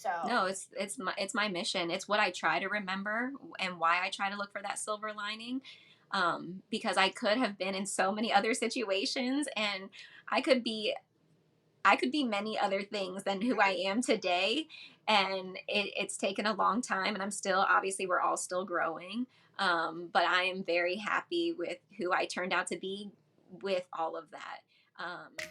So, No, it's my mission. It's what I try to remember and why I try to look for that silver lining. Because I could have been in so many other situations, and I could be I could be many other things than who I am today. And it's taken a long time, and I'm still, obviously, we're all still growing. But I am very happy with who I turned out to be with all of that. Again,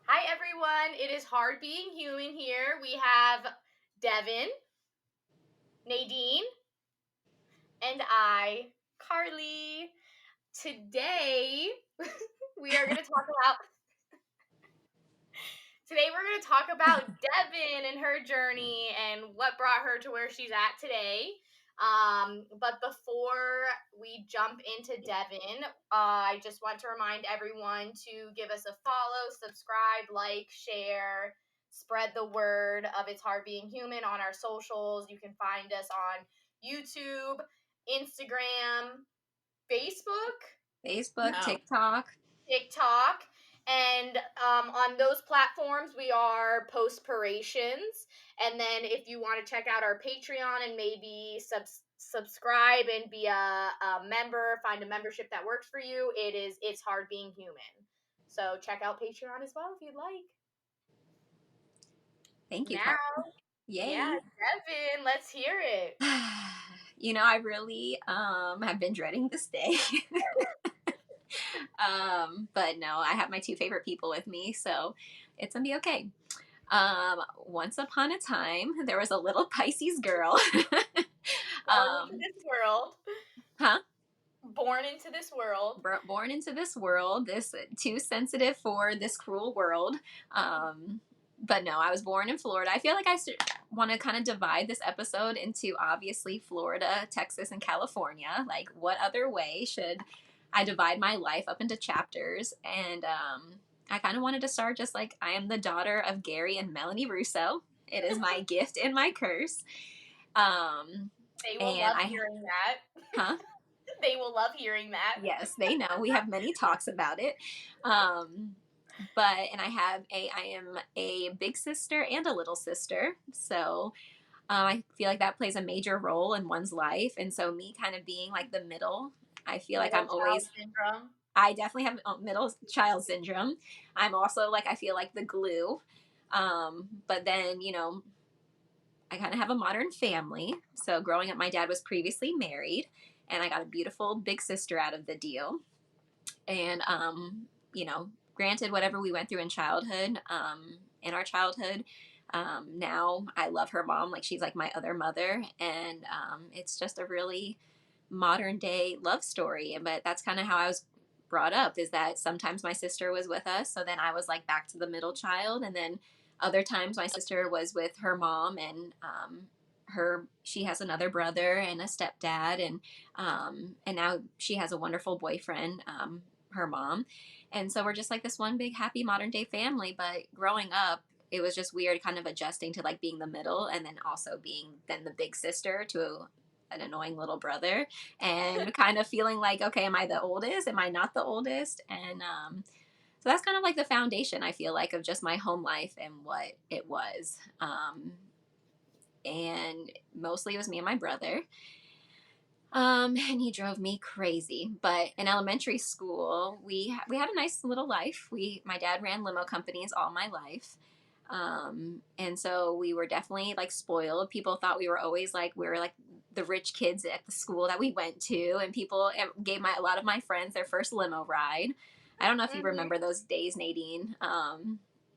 hi everyone. It is hard being human here. We have Devyn, Nadine, and I, Carly. Today, we are going to talk about Today we're going to talk about Devyn and her journey and what brought her to where she's at today. But before we jump into Devyn, I just want to remind everyone to give us a follow, subscribe, like, share, spread the word of It's Hard Being Human on our socials. You can find us on YouTube, Instagram, Facebook, Facebook, No. TikTok, and on those platforms we are postpirations. And then if you want to check out our Patreon and maybe subscribe and be a member, find a membership that works for you, It's Hard Being Human. So check out Patreon as well if you'd like. thank you, Now, Carly. yeah, Yay. Devyn, let's hear it. I really have been dreading this day. But no, I have my two favorite people with me, so it's gonna be okay. Once upon a time, there was a little Pisces girl. Born into this world. Huh? Born into this world. Born into this world, this too sensitive for this cruel world. But no, I was born in Florida. I feel like I want to kind of divide this episode into, obviously, Florida, Texas, and California. Like, what other way should I divide my life up into chapters? And I kind of wanted to start just like, I am the daughter of Gary and Melanie Russo. It is my gift and my curse. They will love hearing that. Huh? They will love hearing that. Yes, they know. We have many talks about it. And I am a big sister and a little sister. So I feel like that plays a major role in one's life. And so me kind of being like the middle, I feel like I'm always, syndrome. I definitely have middle child syndrome. I'm also like, I feel like the glue. But then, I kind of have a modern family. So growing up, my dad was previously married, and I got a beautiful big sister out of the deal. And, granted, whatever we went through in our childhood, now I love her mom. Like, she's like my other mother. And it's just a really modern day love story. But that's kind of how I was brought up, is that sometimes my sister was with us. So then I was like back to the middle child. And then other times my sister was with her mom, and she has another brother and a stepdad, and now she has a wonderful boyfriend, her mom. And so we're just like this one big happy modern day family. But growing up, it was just weird kind of adjusting to like being the middle, and then also being then the big sister to an annoying little brother, and kind of feeling like, okay, am I the oldest? Am I not the oldest? And so that's kind of like the foundation, I feel like, of just my home life and what it was. And mostly it was me and my brother. And he drove me crazy. But in elementary school, we had a nice little life. My dad ran limo companies all my life. And so we were definitely like spoiled. People thought we were like the rich kids at the school that we went to, and people gave a lot of my friends their first limo ride. I don't know if you remember those days, Nadine.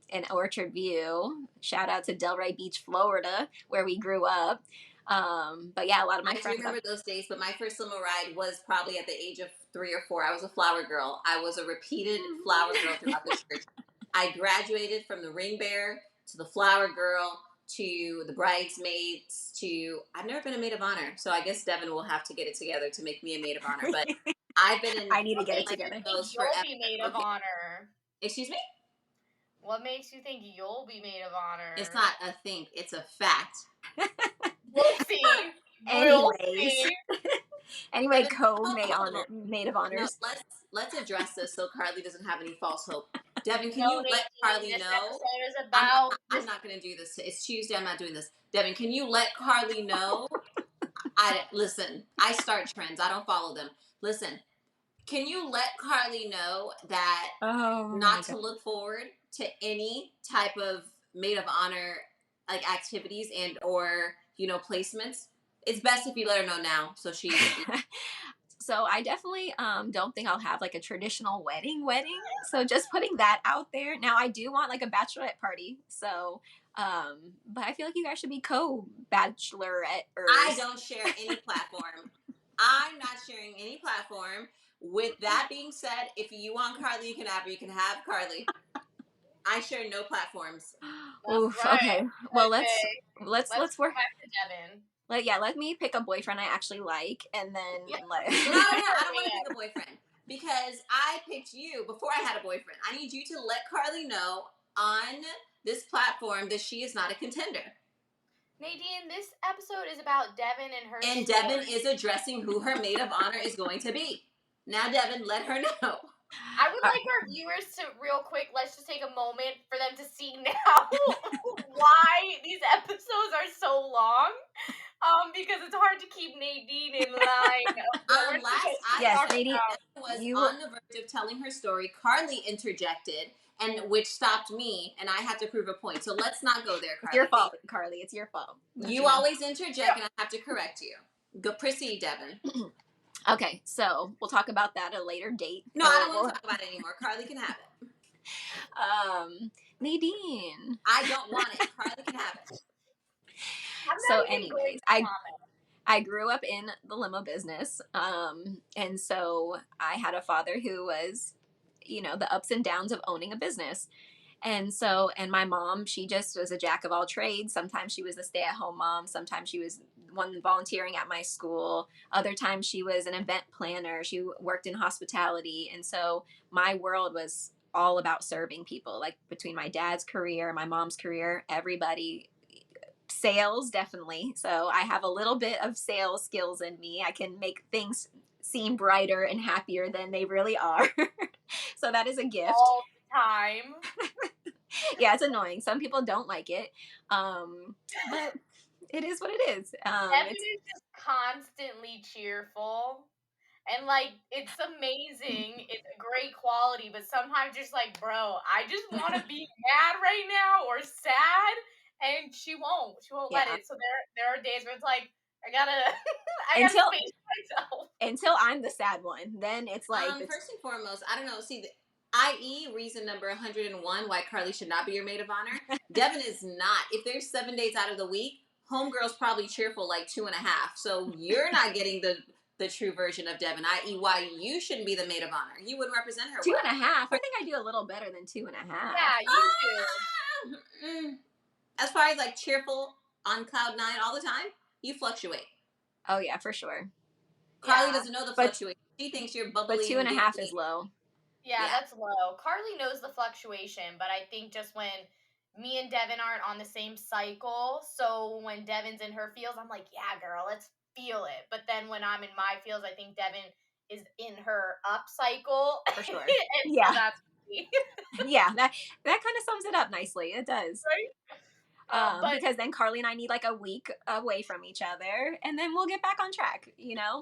In Orchard View. Shout out to Delray Beach, Florida, where we grew up. But yeah, a lot of my friends. I do remember those days, but my first limo ride was probably at the age of 3 or 4. I was a flower girl. I was a repeated flower girl throughout the church. I graduated from the ring bearer to the flower girl to the bridesmaids to I've never been a maid of honor, so I guess Devyn will have to get it together to make me a maid of honor. But I've been in. I need to get it together. You'll be maid of honor. Excuse me? What makes you think you'll be maid of honor? It's not a think, it's a fact. We'll see. We'll Anyways, see. anyway, Hold on. maid of No, honors. let's address this so Carly doesn't have any false hope. Devin, can No, you let Nadine, Carly this know? episode is I'm about I'm this. not going to do this. It's Tuesday. I'm not doing this. Devin, can you let Carly know? I listen. I start trends. I don't follow them. Listen. Can you let Carly know that Oh my not god. to look forward to any type of maid of honor like activities and or placements? It's best if you let her know now so she. So I definitely don't think I'll have like a traditional wedding. So just putting that out there. Now I do want like a bachelorette party. So but I feel like you guys should be I co-bachelorette-ers. don't share any platform. I'm not sharing any platform. With that being said, if you want Carly, you can have her. You can have Carly. I share no platforms. That's Oof. right. Okay. Well, let's Okay, let's let's let's go work. back to Devin. Let me pick a boyfriend I actually like, and then Yeah, let. No, good no, for I don't want to me. pick a boyfriend because I picked you before I had a boyfriend. I need you to let Carly know on this platform that she is not a contender. Nadine, this episode is about Devin and her And story. Devin is addressing who her maid of honor is going to be. Now, Devin, let her know. I would like our viewers to, real quick, let's just take a moment for them to see now why these episodes are so long. Because it's hard to keep Nadine in line of what we're Last supposed to I Yes, talk checked, Nadine, about. Devin was you. on the verge of telling her story. Carly interjected, and which stopped me, and I had to prove a point. So let's not go there, It's Carly. your fault, Carly. It's your fault. Don't You you know? always interject, and I have to correct you. Go proceed, Devin. Okay, so we'll talk about that at a later date. No, I don't want to talk about it anymore. Carly can have it. Nadine. I don't want it. Carly can have it. I'm So, not even going anyways, to comment. I grew up in the limo business, and so I had a father who was, the ups and downs of owning a business. And my mom, she just was a jack of all trades. Sometimes she was a stay at home mom. Sometimes she was one volunteering at my school. Other times she was an event planner. She worked in hospitality. And so my world was all about serving people. Like between my dad's career, my mom's career, everybody, sales, definitely. So I have a little bit of sales skills in me. I can make things seem brighter and happier than they really are. So that is a gift. All the time. Yeah, it's annoying. Some people don't like it, but it is what it is. Devin It's is just constantly cheerful. And like it's amazing. It's a great quality, but sometimes just like, bro, I just want to be mad right now or sad, and she won't. She won't let yeah. it. So there are days where it's like I gotta I gotta Until space myself. I'm the sad one, then it's like it's First and foremost, I don't know. See, i.e., reason number 101 why Carly should not be your maid of honor. Devin is not. If there's 7 days out of the week, homegirl's probably cheerful like 2.5. So you're not getting the true version of Devin, i.e., why you shouldn't be the maid of honor. You wouldn't represent her two well. and a half. I think I do a little better than 2.5. Yeah, you do. As far as like cheerful on cloud nine all the time, you fluctuate. Oh yeah, for sure. Carly Yeah. doesn't know the But fluctuation. She thinks you're bubbly. but two and a half is giggly. low. Yeah, Yeah. that's low. Carly knows the fluctuation, but I think just when me and Devin aren't on the same cycle, so when Devin's in her feels, I'm like, yeah, girl, let's feel it. But then when I'm in my feels, I think Devin is in her up cycle. For sure. And so Yeah. that's me. Yeah, that kind of sums it up nicely. It does. Right? But Because then Carly and I need like a week away from each other, and then we'll get back on track. yeah,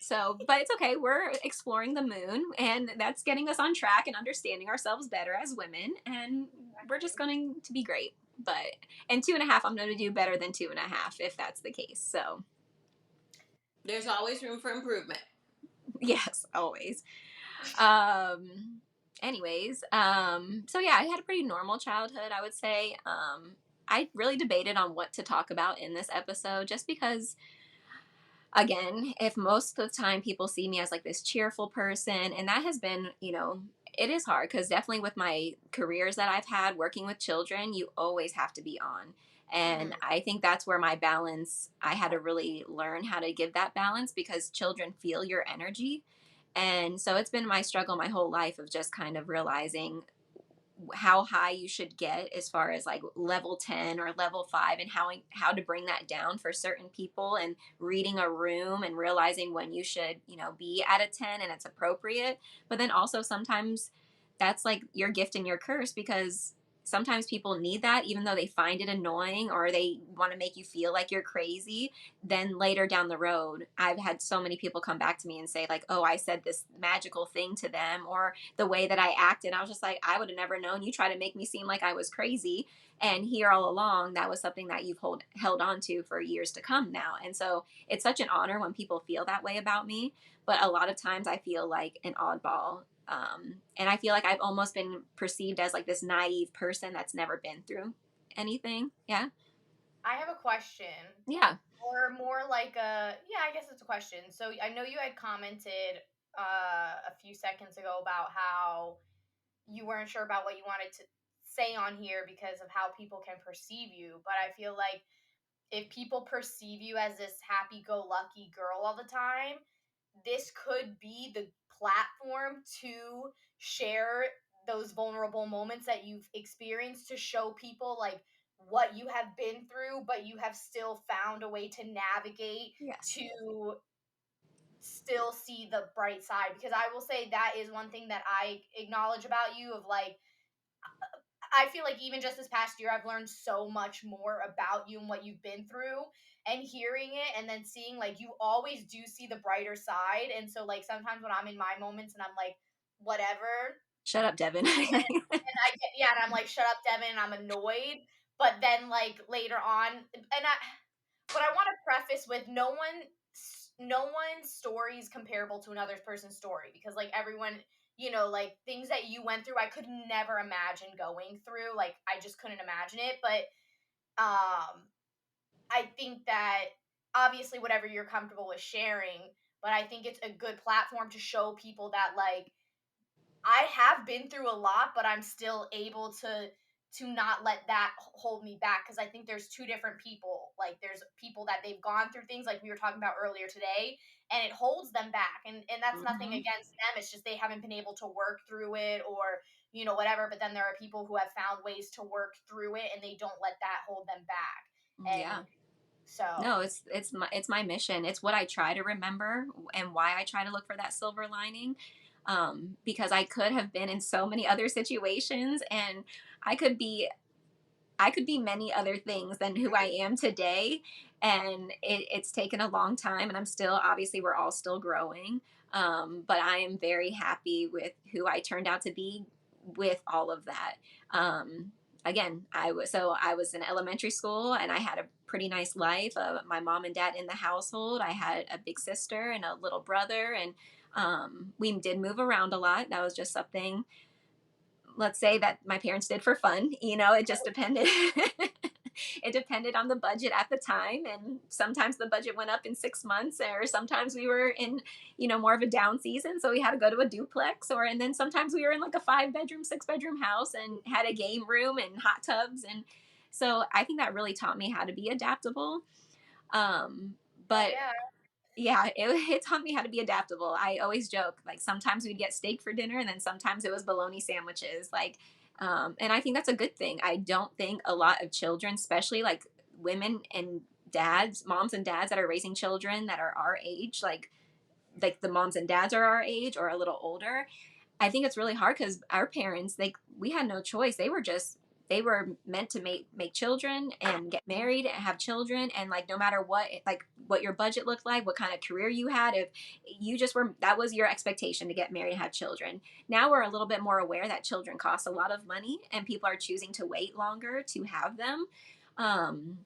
So, but it's okay. We're exploring the moon, and that's getting us on track and understanding ourselves better as women, and we're just going to be great. But and 2.5, I'm going to do better than 2.5 if that's the case. So, There's always room for improvement. yes, always. So yeah, I had a pretty normal childhood, I would say. I really debated on what to talk about in this episode just because, again, if most of the time people see me as like this cheerful person, and that has been, it is hard because definitely with my careers that I've had working with children, you always have to be on. And I think that's where my balance, I had to really learn how to give that balance because children feel your energy. And so it's been my struggle my whole life of just kind of realizing how high you should get as far as like level 10 or level 5, and how to bring that down for certain people, and reading a room and realizing when you should, be at a 10 and it's appropriate. But then also sometimes that's like your gift and your curse, because sometimes people need that even though they find it annoying or they want to make you feel like you're crazy. Then later down the road, I've had so many people come back to me and say like, oh, I said this magical thing to them, or the way that I acted, I was just like, I would have never known. You try to make me seem like I was crazy, and here all along that was something that you've held on to for years to come now. And so it's such an honor when people feel that way about me. But a lot of times I feel like an oddball, and I feel like I've almost been perceived as like this naive person that's never been through anything. Yeah. I have a question. Yeah. Or more like a, yeah, I guess it's a question. So I know you had commented a few seconds ago about how you weren't sure about what you wanted to say on here because of how people can perceive you. But I feel like if people perceive you as this happy go lucky girl all the time, this could be the platform to share those vulnerable moments that you've experienced, to show people like what you have been through, but you have still found a way to navigate, Yes. to still see the bright side. Because I will say that is one thing that I acknowledge about you, of like, I feel like even just this past year, I've learned so much more about you and what you've been through, and hearing it and then seeing like you always do see the brighter side. And so, like, sometimes when I'm in my moments and I'm like, whatever, Shut up, Devin. and I get, yeah, and I'm like, shut up, Devin, and I'm annoyed. But then, like, later on, but I want to preface with no one's story is comparable to another person's story, because like everyone, like things that you went through I could never imagine going through, like I just couldn't imagine it. But I think that obviously whatever you're comfortable with sharing, but I think it's a good platform to show people that like I have been through a lot, but I'm still able to not let that hold me back, because I think there's two different people. Like there's people that they've gone through things like we were talking about earlier today, and it holds them back. And that's nothing Hmm. against them. It's just they haven't been able to work through it, or whatever. But then there are people who have found ways to work through it, and they don't let that hold them back. Yeah. And so No, it's my mission. It's what I try to remember, and why I try to look for that silver lining. Because I could have been in so many other situations, and I could be I could be many other things than who I am today. And it's taken a long time, and I'm still, obviously, we're all still growing. But I am very happy with who I turned out to be with all of that. Again, I was in elementary school, and I had a pretty nice life. My mom and dad in the household. I had a big sister and a little brother, and we did move around a lot. That was just something, let's say, that my parents did for fun. It just depended. It depended on the budget at the time, and sometimes the budget went up in 6 months, or sometimes we were in, more of a down season, so we had to go to a duplex, and then sometimes we were in like a 5 bedroom, 6 bedroom house and had a game room and hot tubs. And so I think that really taught me how to be adaptable. um oh but yeah. yeah, it taught me how to be adaptable. I always joke, like, sometimes we'd get steak for dinner, and then sometimes it was bologna sandwiches. Like, and I think that's a good thing. I don't think a lot of children, especially like women and dads, moms and dads that are raising children that are our age, like the moms and dads are our age or a little older. I think it's really hard because our parents, we had no choice. They were meant to make children and get married and have children, and like no matter what, like what your budget looked like, what kind of career you had, if you just were, that was your expectation, to get married and have children. Now we're a little bit more aware that children cost a lot of money, and people are choosing to wait longer to have them. Um,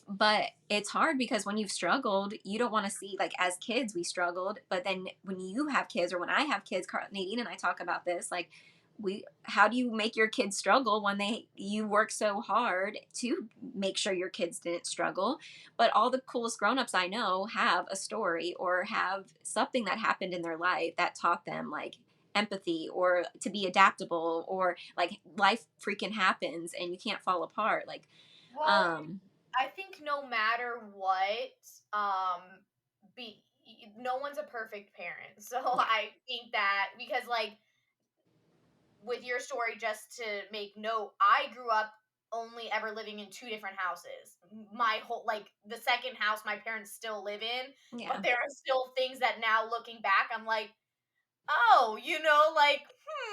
but it's hard because when you've struggled, you don't want to see, like, as kids we struggled, but then when you have kids, or when I have kids, Nadine and I talk about this, like, we how do you make your kids struggle when you work so hard to make sure your kids didn't struggle? But all the coolest grown-ups I know have a story, or have something that happened in their life that taught them, like, empathy, or to be adaptable, or like life freaking happens and you can't fall apart, like, Well, um I think no matter what, um, no one's a perfect parent. So yeah. I think that because like with your story, just to make note, I grew up only ever living in two different houses. My whole, like, the second house my parents still live in, Yeah. but there are still things that now looking back, I'm like, oh, like,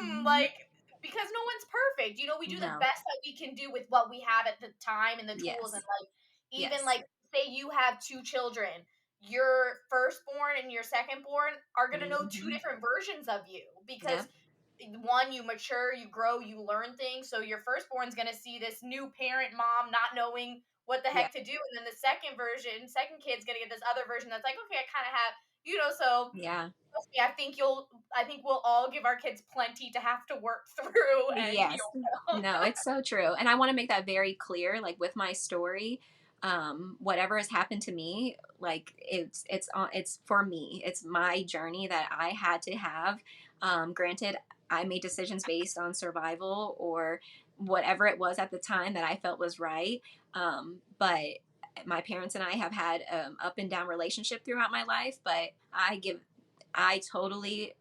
Mhm. like, because no one's perfect. We do the No. best that we can do with what we have at the time and the tools, and Yes. like, even Yes. like, say you have two children, your firstborn and your secondborn are gonna know two Hmm. different versions of you, because Yep. one, you mature, you grow, you learn things. So your firstborn's gonna see this new parent mom not knowing what the Yep. heck to do, and then the second kid's gonna get this other version that's like, okay, I kind of have, so Yeah. trust me, I think we'll all give our kids plenty to have to work through and Yes. heal from. No, it's so true. And I want to make that very clear, like with my story, whatever has happened to me, like it's for me. It's my journey that I had to have. Granted, I made decisions based on survival or whatever it was at the time that I felt was right. But my parents and I have had up and down relationship throughout my life, but I totally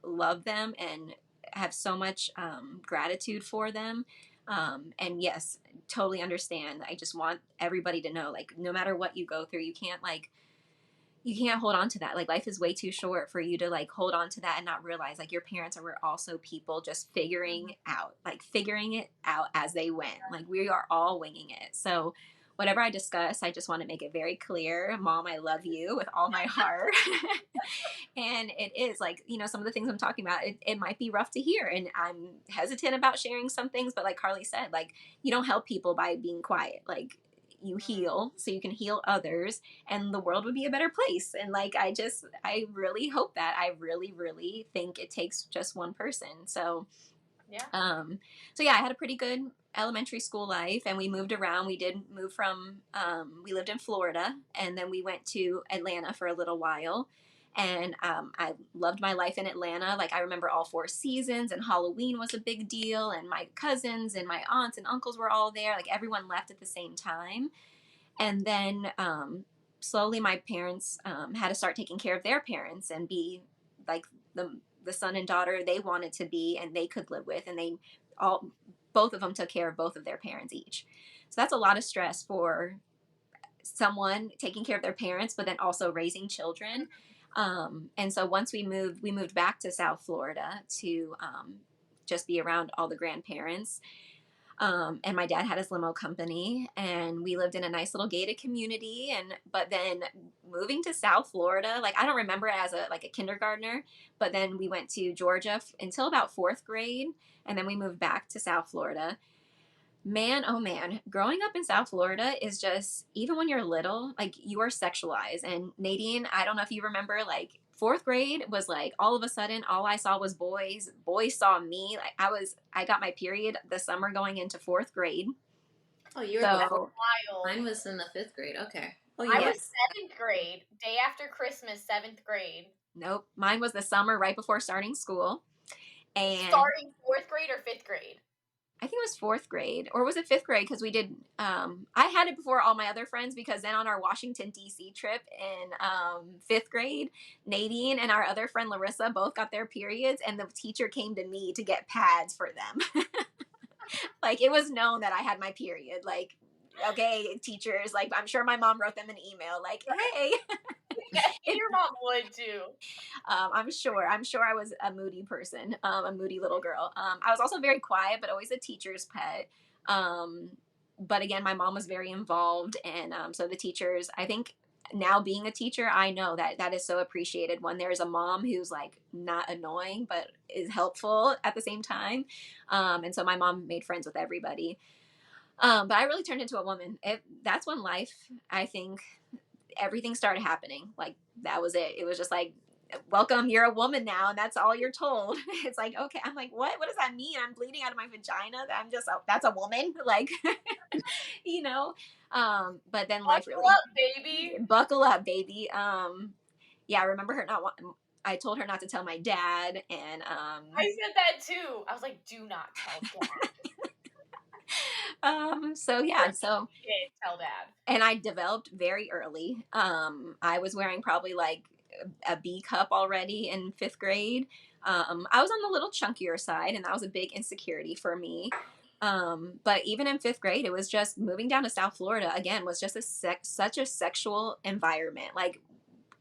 love them and have so much gratitude for them. And yes, totally understand. I just want everybody to know, like, no matter what you go through, you can't hold on to that. Like, life is way too short for you to like hold on to that and not realize like your parents were also people just figuring it out as they went. Like, we are all winging it. So whatever I discuss, I just want to make it very clear, Mom, I love you with all my heart. And it is like, some of the things I'm talking about, it might be rough to hear, and I'm hesitant about sharing some things, but like Carly said, like, you don't help people by being quiet. Like, you heal so you can heal others, and the world would be a better place. And like, I really hope that. I really, really think it takes just one person. Yeah. So yeah, I had a pretty good elementary school life, and we moved around. We did move from we lived in Florida, and then we went to Atlanta for a little while. And I loved my life in Atlanta. Like, I remember all four seasons, and Halloween was a big deal, and my cousins and my aunts and uncles were all there. Like, everyone left at the same time. And then slowly my parents had to start taking care of their parents and be like the son and daughter they wanted to be and they could live with, and they all both of them took care of both of their parents each. So that's a lot of stress for someone taking care of their parents but then also raising children. And so once we moved back to South Florida to just be around all the grandparents. And my dad had his limo company, and we lived in a nice little gated community. And but then moving to South Florida, like, I don't remember it as a kindergartner, but then we went to Georgia until about fourth grade, and then we moved back to South Florida. Man, oh man, growing up in South Florida is just, even when you're little, like, you are sexualized. And Nadine, I don't know if you remember, like, fourth grade was like, all of a sudden, all I saw was boys. Boys saw me. Like, I got my period the summer going into fourth grade. Oh, you were before. So, Wild. Mine was in the fifth grade. Okay. Oh, I you was were. yes, seventh grade, day after Christmas, seventh grade. nope. Mine was the summer right before starting school. And Starting fourth grade or fifth grade? I think it was fourth grade, or was it fifth grade? Because we did. I had it before all my other friends, because then on our Washington D.C. trip in fifth grade, Nadine and our other friend Larissa both got their periods, and the teacher came to me to get pads for them. Like, it was known that I had my period. Like, okay, teachers. Like, I'm sure my mom wrote them an email. Like, hey, if Your mom would too. I'm sure. I'm sure I was a moody person, a moody little girl. I was also very quiet, but always a teacher's pet. Um, but again, my mom was very involved, and so the teachers. I think now, being a teacher, I know that that is so appreciated when there's a mom who's like not annoying but is helpful at the same time. And so my mom made friends with everybody. But I really turned into a woman. That's when life, I think, everything started happening. Like, that was it. It was just like, welcome, you're a woman now, and that's all you're told. It's like, okay. I'm like, what does that mean? I'm bleeding out of my vagina. I'm just that's a woman. Like, you know. But then life Buckle really, up, baby. buckle up, baby. Yeah, I remember her not I told her not to tell my dad, and I said that too. I was like, do not tell dad. so Or yeah, if so you did, tell dad. and I developed very early. I was wearing probably like a B cup already in fifth grade. I was on the little chunkier side, and that was a big insecurity for me. But even in fifth grade, it was just moving down to South Florida again was just such a sexual environment. Like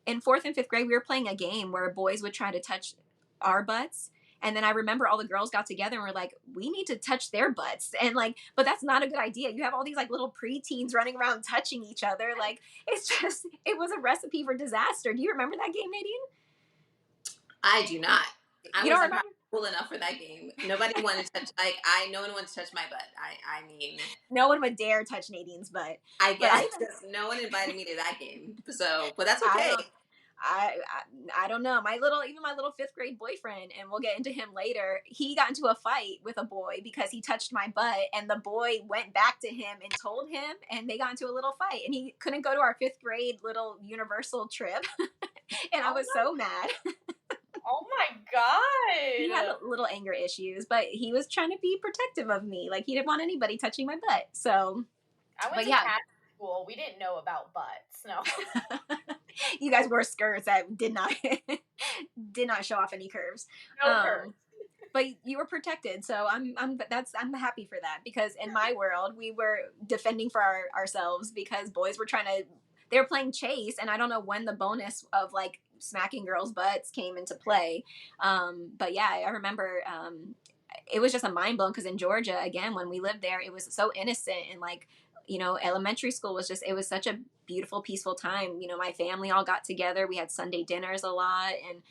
in fourth and fifth grade, we were playing a game where boys would try to touch our butts. And then I remember all the girls got together and were like, we need to touch their butts. And like, but that's not a good idea. You have all these like little preteens running around touching each other. Like, it's just, it was a recipe for disaster. Do you remember that game, Nadine? I do not. I You don't wasn't remember? probably cool enough for that game. Nobody wanted to touch. No one wanted to touch my butt. I mean, No one would dare touch Nadine's butt. I But guess no one invited me to that game. So, but that's I okay. don't, I don't know. Even my little fifth grade boyfriend, and we'll get into him later. He got into a fight with a boy because he touched my butt, and the boy went back to him and told him, and they got into a little fight, and he couldn't go to our fifth grade little Universal trip, and I Oh was my, so mad. oh my He had god. little anger issues, but he was trying to be protective of me. Like he didn't want anybody touching my butt. So, I went but to yeah, Catholic school. We didn't know about butts. No. you guys wore skirts that did not did not show off any curves. No curse. But you were protected, so I'm happy for that, because in my world we were defending for ourselves because boys were trying to, they were playing chase, and I don't know when the bonus of like smacking girls' butts came into play. But yeah, I remember it was just a mind blown because in Georgia, again, when we lived there, it was so innocent, and like, you know, elementary school was just, it was such a beautiful, peaceful time. You know, my family all got together. We had Sunday dinners a lot, and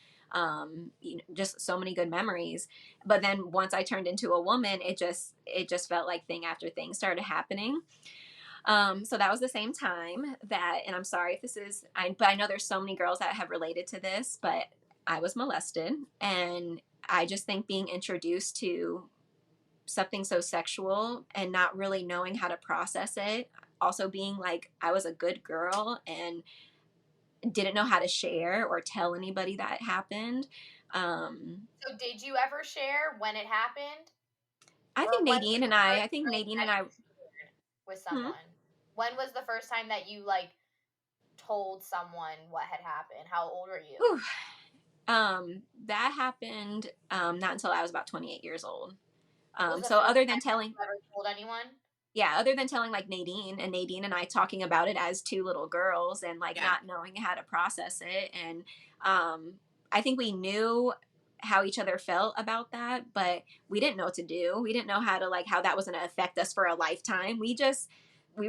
you know, just so many good memories. But then once I turned into a woman, it just felt like thing after thing started happening. So that was the same time that, and I'm sorry if this is, but I know there's so many girls that have related to this, but I was molested, and I just think being introduced to something so sexual and not really knowing how to process it, also being like I was a good girl and didn't know how to share or tell anybody that it happened. So did you ever share when it happened? I Or think when was Nadine and the I, first I think time Nadine that and I, you shared with hmm? someone? When was the first time that you like told someone what had happened? How old were you? Whew. That happened not until I was about 28 years old. Was the So first other than time telling, you ever told anyone? yeah, other than telling like Nadine and I talking about it as two little girls and like Yeah. not knowing how to process it. And I think we knew how each other felt about that, but we didn't know what to do. We didn't know how to like how that was going to affect us for a lifetime. We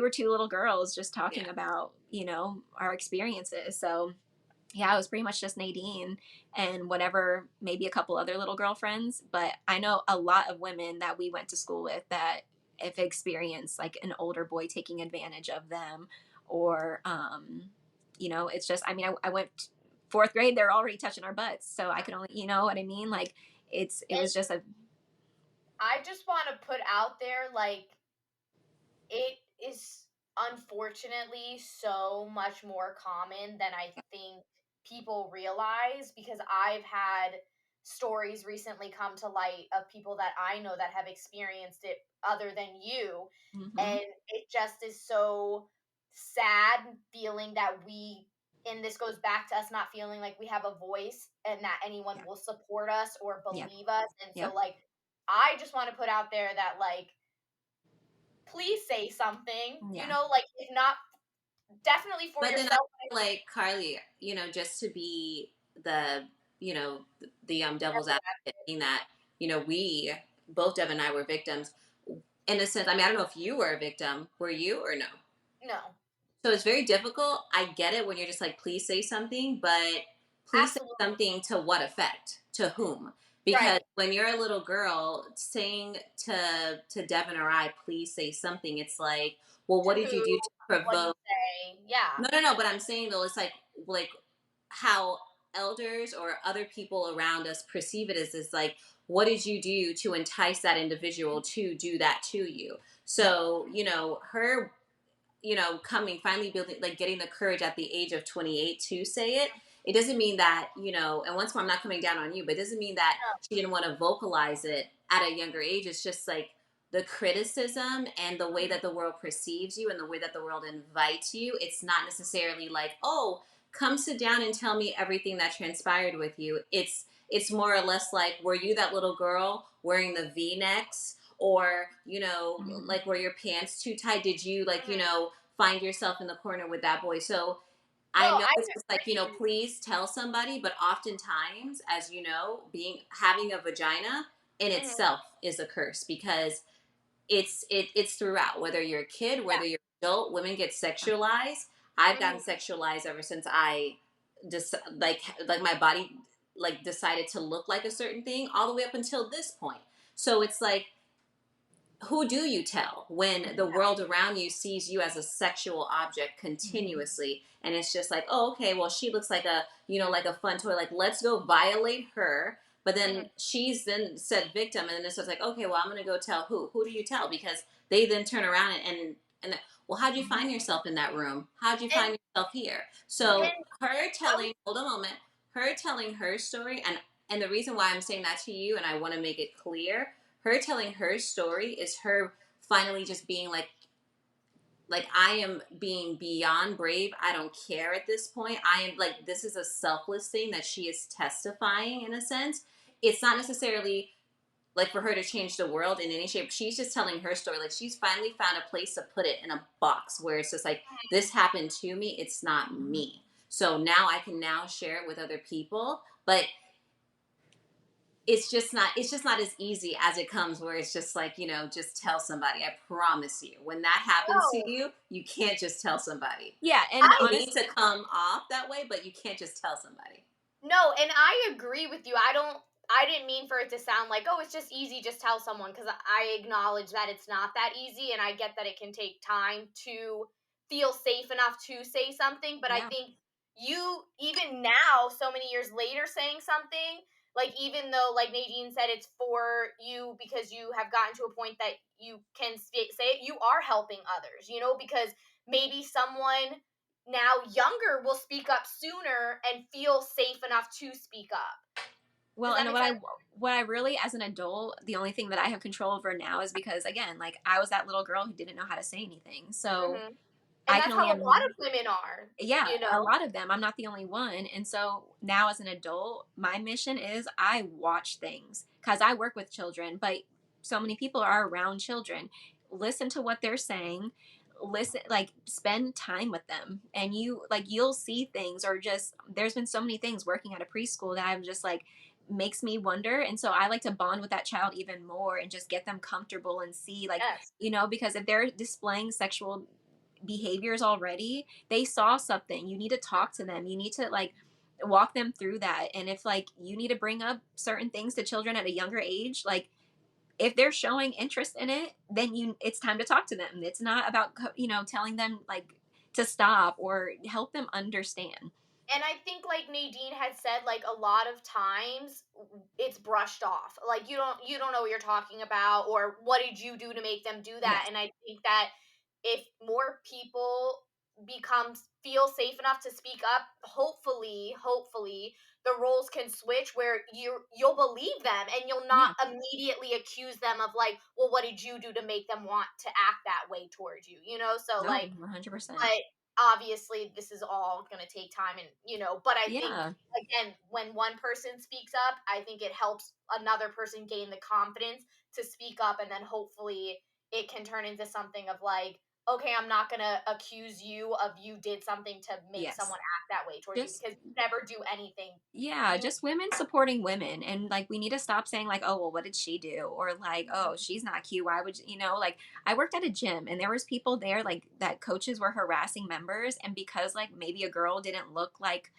were two little girls just talking Yeah. about, you know, our experiences. So yeah, it was pretty much just Nadine and whatever, maybe a couple other little girlfriends. But I know a lot of women that we went to school with that if experienced like an older boy taking advantage of them, or, you know, it's just, I mean, I went fourth grade, they're already touching our butts. So I could only, you know what I mean? Like it And was just a, I just want to put out there like it is unfortunately so much more common than I think people realize, because I've had stories recently come to light of people that I know that have experienced it other than you. mm-hmm, And it just is so sad feeling that and this goes back to us not feeling like we have a voice and that anyone yeah, will support us or yeah, believe us. And so, yep, like, I just want to put out there that, like, please say something, yeah, like, if not, definitely for But then I yourself. feel like Carly, just to be the, the devil's advocate, in that, we both Devin and I were victims in a sense. I mean, I don't know if you were a victim. Were you or no? No, So it's very difficult. I get it when you're just like, please say something, but please say absolutely. something to what effect? To whom? Because Right. when you're a little girl saying to Devin or I, please say something, it's like, well, To what did you who? do to What do you provoke? say? Yeah. No, no, no. But I'm saying though, it's like how elders or other people around us perceive it is like, what did you do to entice that individual to do that to you? So, her, coming, finally building, like getting the courage at the age of 28 to say it. It doesn't mean that, and once more, I'm not coming down on you, but it doesn't mean that she didn't want to vocalize it at a younger age. It's just like the criticism and the way that the world perceives you and the way that the world invites you. It's not necessarily like, oh, come sit down and tell me everything that transpired with you. It's more or less like, were you that little girl wearing the V-necks, or Mhm. like, were your pants too tight? Did you, like, Mhm. find yourself in the corner with that boy? So No, I know I it's just like, agree. please tell somebody, but oftentimes, as you know, having a vagina in Mhm. itself is a curse, because it's throughout. Whether you're a kid, Yeah. whether you're an adult, women get sexualized. I've gotten Mhm. sexualized ever since I just like my body like decided to look like a certain thing, all the way up until this point. So it's like, who do you tell when the world around you sees you as a sexual object Mhm. continuously? And it's just like, oh, okay, well, she looks like a, like a fun toy, like, let's go violate her. But then Mhm. she's then said victim, and then it's just like, okay, well, I'm gonna go tell who do you tell? Because they then turn around and well, how'd you Mhm. find yourself in that room? How'd you And find yourself here? Yeah. So and her oh, telling, hold on a moment, her telling her story, and the reason why I'm saying that to you, and I want to make it clear, her telling her story is her finally just being like, I am being beyond brave. I don't care at this point. I am like, this is a selfless thing that she is testifying, in a sense. It's not necessarily like for her to change the world in any shape. She's just telling her story. Like, she's finally found a place to put it in a box where it's just like, this happened to me, it's not Mhm. me. So now I can now share it with other people. But it's just not as easy as it comes, where it's just like, just tell somebody. I promise you, when that happens to no, you, you can't just tell somebody. Yeah, and It I needs to come off that way, but you can't just tell somebody. no, and I agree with you. I didn't mean for it to sound like, "Oh, it's just easy, just tell someone," because I acknowledge that it's not that easy, and I get that it can take time to feel safe enough to say something, but I yeah. think you, even now, so many years later, saying something, like, even though, like Nadine said, it's for you because you have gotten to a point that you can say it, you are helping others, because maybe someone now younger will speak up sooner and feel safe enough to speak up. Well, Does that and make sense? what I really, as an adult, the only thing that I have control over now is because, again, like, I was that little girl who didn't know how to say anything. So Hmm. And I can that's how only a lot imagine. of women are, Yeah, you a know? lot of them. I'm not the only one. And so now, as an adult, my mission is I watch things because I work with children, but so many people are around children. Listen to what they're saying. Listen, like, spend time with them, and you'll see things, or just, there's been so many things working at a preschool that I'm just like, makes me wonder. And so I like to bond with that child even more and just get them comfortable and see, like, Yes. because if they're displaying sexual behaviors already, they saw something. You need to talk to them. You need to, like, walk them through that. And if, like, you need to bring up certain things to children at a younger age, like, if they're showing interest in it, then it's time to talk to them. It's not about telling them, like, to stop, or help them understand. And I think, like Nadine had said, like, a lot of times it's brushed off. Like, you don't know what you're talking about, or what did you do to make them do that? Yes. And I think that if more people feel safe enough to speak up, hopefully the roles can switch where you'll believe them, and you'll not Yeah. immediately accuse them of, like, well, what did you do to make them want to act that way towards you? So, No, like, 100%. but obviously this is all going to take time, and but I think, Yeah. again, when one person speaks up, I think it helps another person gain the confidence to speak up, and then hopefully it can turn into something of, like, okay, I'm not going to accuse you of you did something to make Yes. someone act that way towards you, Just, because you never do anything. yeah, You just women supporting women. And, like, we need to stop saying, like, oh, well, what did she do? Or, like, oh, she's not cute, why would like, I worked at a gym, and there was people there, like, that coaches were harassing members, and because, like, maybe a girl didn't look like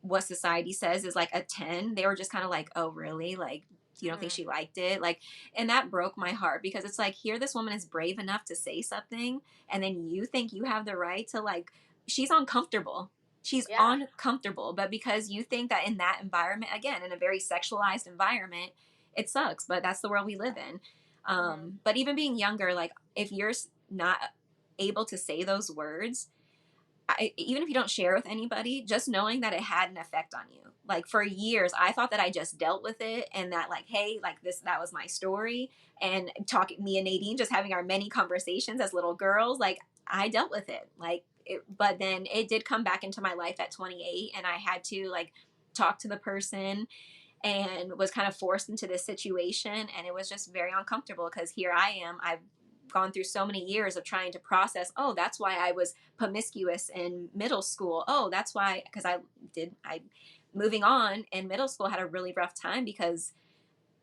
what society says is like a 10, they were just kind of like, oh, really? Like, you don't think Mhm. she liked it? Like, and that broke my heart, because it's like, here this woman is brave enough to say something, and then you think you have the right to, like, she's uncomfortable. She's Yeah. uncomfortable, but because you think that in that environment, again, in a very sexualized environment, it sucks, but that's the world we live in. Mhm. But even being younger, like, if you're not able to say those words, even if you don't share with anybody, just knowing that it had an effect on you. Like, for years, I thought that I just dealt with it, and that, like, hey, like, this, that was my story. And talking, me and Nadine just having our many conversations as little girls, like, I dealt with it. Like, but then it did come back into my life at 28, and I had to like talk to the person and was kind of forced into this situation, and it was just very uncomfortable because here I am. I've gone through so many years of trying to process, oh, that's why I was promiscuous in middle school. Oh, that's why, because I moving on in middle school had a really rough time because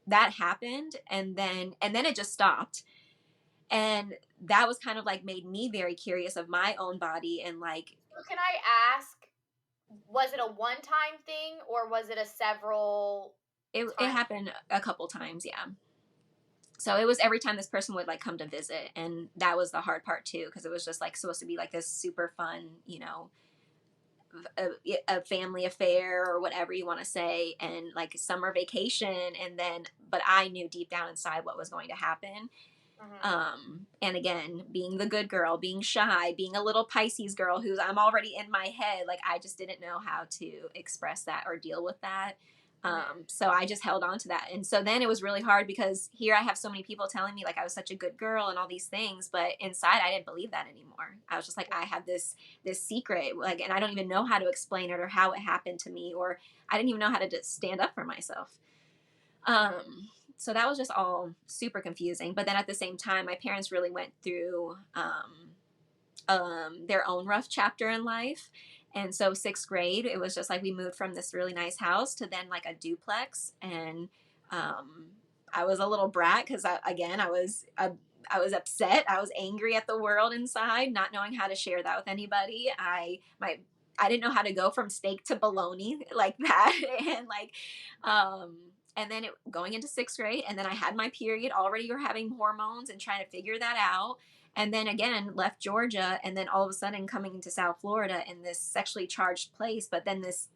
that happened, and then it just stopped. And that was kind of like made me very curious of my own body, and like So can I ask, was it a one-time thing or was it a several it time? happened a couple times, yeah. So it was every time this person would like come to visit, and that was the hard part too, because it was just like supposed to be like this super fun, a family affair or whatever you want to say, and like summer vacation, and then but I knew deep down inside what was going to happen. Mhm. And again, being the good girl, being shy, being a little Pisces girl who's I'm already in my head, like I just didn't know how to express that or deal with that. Mhm. So I just held on to that. And so then it was really hard because here I have so many people telling me like I was such a good girl and all these things, but inside I didn't believe that anymore. I was just like, I have this secret, like, and I don't even know how to explain it or how it happened to me, or I didn't even know how to just stand up for myself. Mhm. So that was just all super confusing. But then at the same time, my parents really went through their own rough chapter in life. And so sixth grade, it was just like we moved from this really nice house to then like a duplex. And um, I was a little brat because again, I was upset. I was angry at the world inside, not knowing how to share that with anybody. I didn't know how to go from steak to bologna like that, and like, um, and then going into sixth grade, and then I had my period. Already, you're having hormones and trying to figure that out, and then again left Georgia, and then all of a sudden coming to South Florida in this sexually charged place. But then this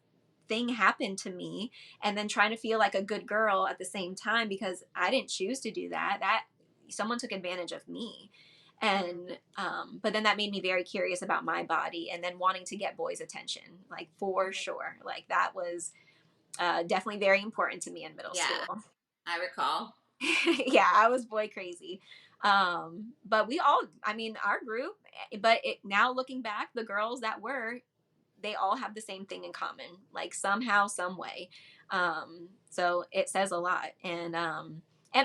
thing happened to me, and then trying to feel like a good girl at the same time because I didn't choose to do that. That someone took advantage of me. Mhm. And but then that made me very curious about my body, and then wanting to get boys attention, like for Mhm. sure, like that was definitely very important to me in middle Yeah, school. I recall. Yeah, I was boy crazy. But we all, I mean, our group, but now looking back, the girls that were, they all have the same thing in common, like somehow, some way. So it says a lot. And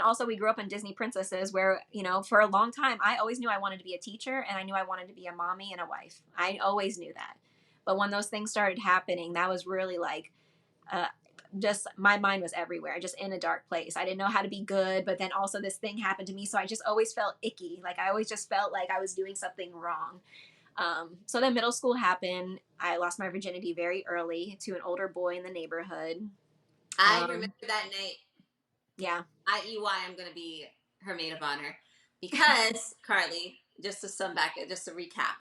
also we grew up in Disney princesses where, for a long time, I always knew I wanted to be a teacher, and I knew I wanted to be a mommy and a wife. I always knew that. But when those things started happening, that was really like, uh, just my mind was everywhere, just in a dark place. I didn't know how to be good, but then also this thing happened to me, so I just always felt icky. Like I always just felt like I was doing something wrong. So then middle school happened. I lost my virginity very early to an older boy in the neighborhood. I remember Um, that night. yeah. I.e., why I'm going to be her maid of honor. Because, Carly, just to recap,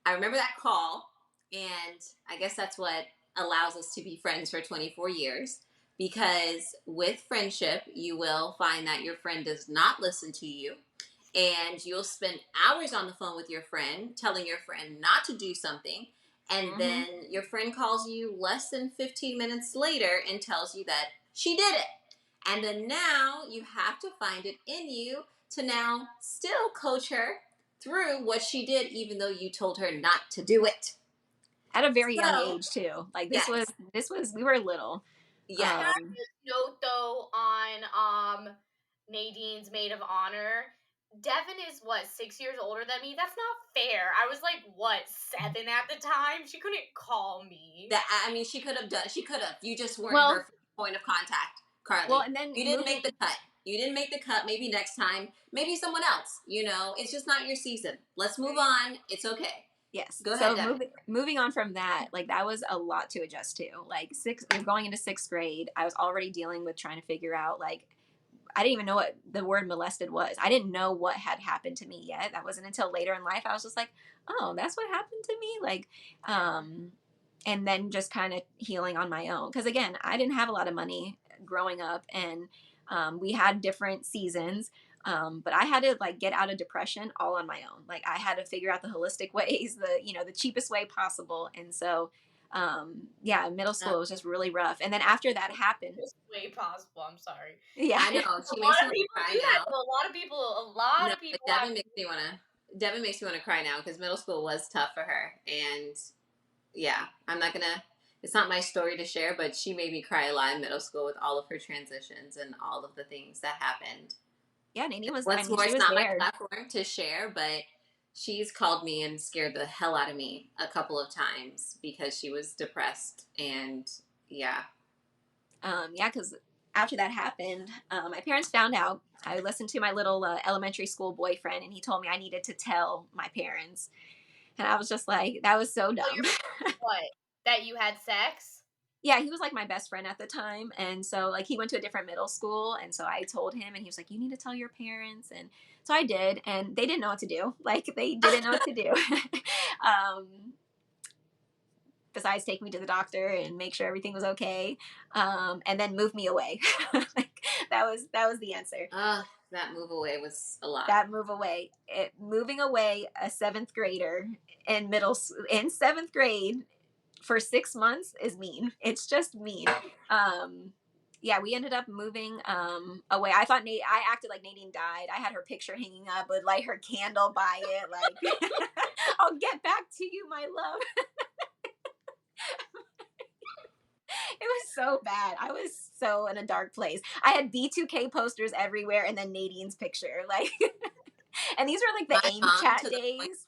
I remember that call, and I guess that's what allows us to be friends for 24 years. Because with friendship, you will find that your friend does not listen to you, and you'll spend hours on the phone with your friend telling your friend not to do something, and Hmm. then your friend calls you less than 15 minutes later and tells you that she did it. And then now you have to find it in you to now still coach her through what she did, even though you told her not to do it. At a very young So, age too. Like yes, we were little. yes. Can I Um, just note though on Nadine's maid of honor? Devin is what, 6 years older than me? That's not fair. I was like what, 7 at the time? She couldn't call me. I mean, she could have done. She could have. You just weren't well, her point of contact, well, Carly. and then You didn't moving. make the cut. You didn't make the cut. Maybe next time. Maybe someone else. It's just not your season. Let's move on. It's okay. Yes. Go ahead, So Devin. moving on from that, like that was a lot to adjust to. Like going into sixth grade, I was already dealing with trying to figure out like I didn't even know what the word molested was. I didn't know what had happened to me yet. That wasn't until later in life. I was just like, oh, that's what happened to me. Like, and then just kind of healing on my own. Because again, I didn't have a lot of money growing up, and we had different seasons. But I had to like get out of depression all on my own. Like I had to figure out the holistic ways, the cheapest way possible. And so, yeah, middle Uh, school was just really rough. And then after that happened, This way possible. I'm sorry. yeah. I know A she lot makes me of want to people cry do that now. though. A lot of people No, but have Devin to. makes me want to. Devyn makes me want to cry now because middle school was tough for her. And yeah, I'm not gonna. It's not my story to share, but she made me cry a lot in middle school with all of her transitions and all of the things that happened. Yeah, Nadine was. I What's mean, more, she it's was not my there. platform to share, but she's called me and scared the hell out of me a couple of times because she was depressed. And yeah. Yeah, because after that happened, my parents found out. I listened to my little elementary school boyfriend, and he told me I needed to tell my parents. And I was just like, that was so Tell dumb. your what? That you had sex? Yeah, he was like my best friend at the time. And so, like, he went to a different middle school. And so I told him, and he was like, you need to tell your parents. And so I did. And they didn't know what to do. Like, they didn't know what to do. um, besides take me to the doctor and make sure everything was okay, and then move me away. Like, that was the answer. That move away was a lot. That move away, moving away a seventh grader in seventh grade for 6 months is mean. It's just mean. Um, yeah, we ended up moving away. I acted like Nadine died. I had her picture hanging up, would light her candle by it, like I'll get back to you, my love. It was so bad. I was so in a dark place. I had B2K posters everywhere and then Nadine's picture. Like, and these were like My the AIM mom, chat to the point, days.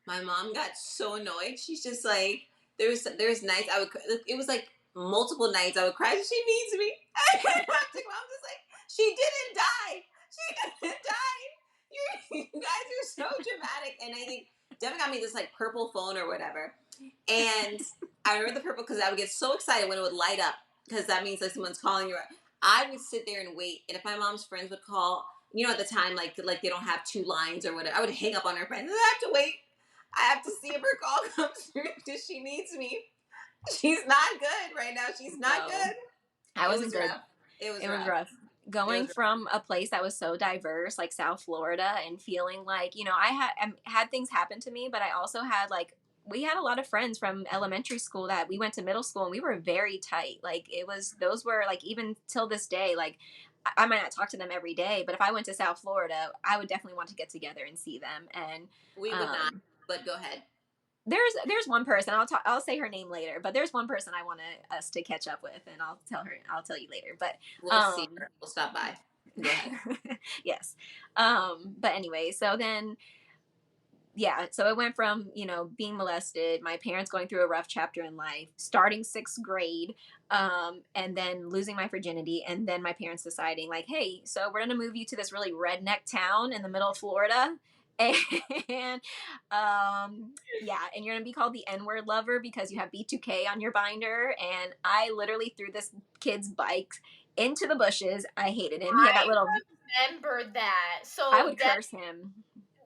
my mom got so annoyed. She's just like, there's nights I would, it was like multiple nights I would cry. She needs me. I'm just like, she didn't die. She didn't die. You guys are so dramatic. And I think Devin got me this like purple phone or whatever. And I remember the purple because I would get so excited when it would light up because that means like someone's calling you. I would sit there and wait. And if my mom's friends would call, at the time, like they don't have two lines or whatever, I would hang up on her friends. I have to wait. I have to see if her call comes through because she needs me. She's not good right now. She's not No, good. I It wasn't was good. rough. It was It was rough. rough. It Going was rough. from a place that was so diverse, like South Florida, and feeling like, I had things happen to me, but I also had like, we had a lot of friends from elementary school that we went to middle school and we were very tight. Like, those were like, even till this day, like, I might not talk to them every day, but if I went to South Florida, I would definitely want to get together and see them. And We would not, um, but go ahead. there's one person, I'll say her name later, but there's one person I want us to catch up with, and I'll tell you later. But We'll see her. We'll stop by. Go ahead. yes. But anyway, so then, yeah, so it went from, being molested, my parents going through a rough chapter in life, starting sixth grade, and then losing my virginity, and then my parents deciding, like, hey, so we're going to move you to this really redneck town in the middle of Florida. And yeah, and you're going to be called the N-word lover because you have B2K on your binder. And I literally threw this kid's bike into the bushes. I hated him. He had that little. I remember that. So I would curse him.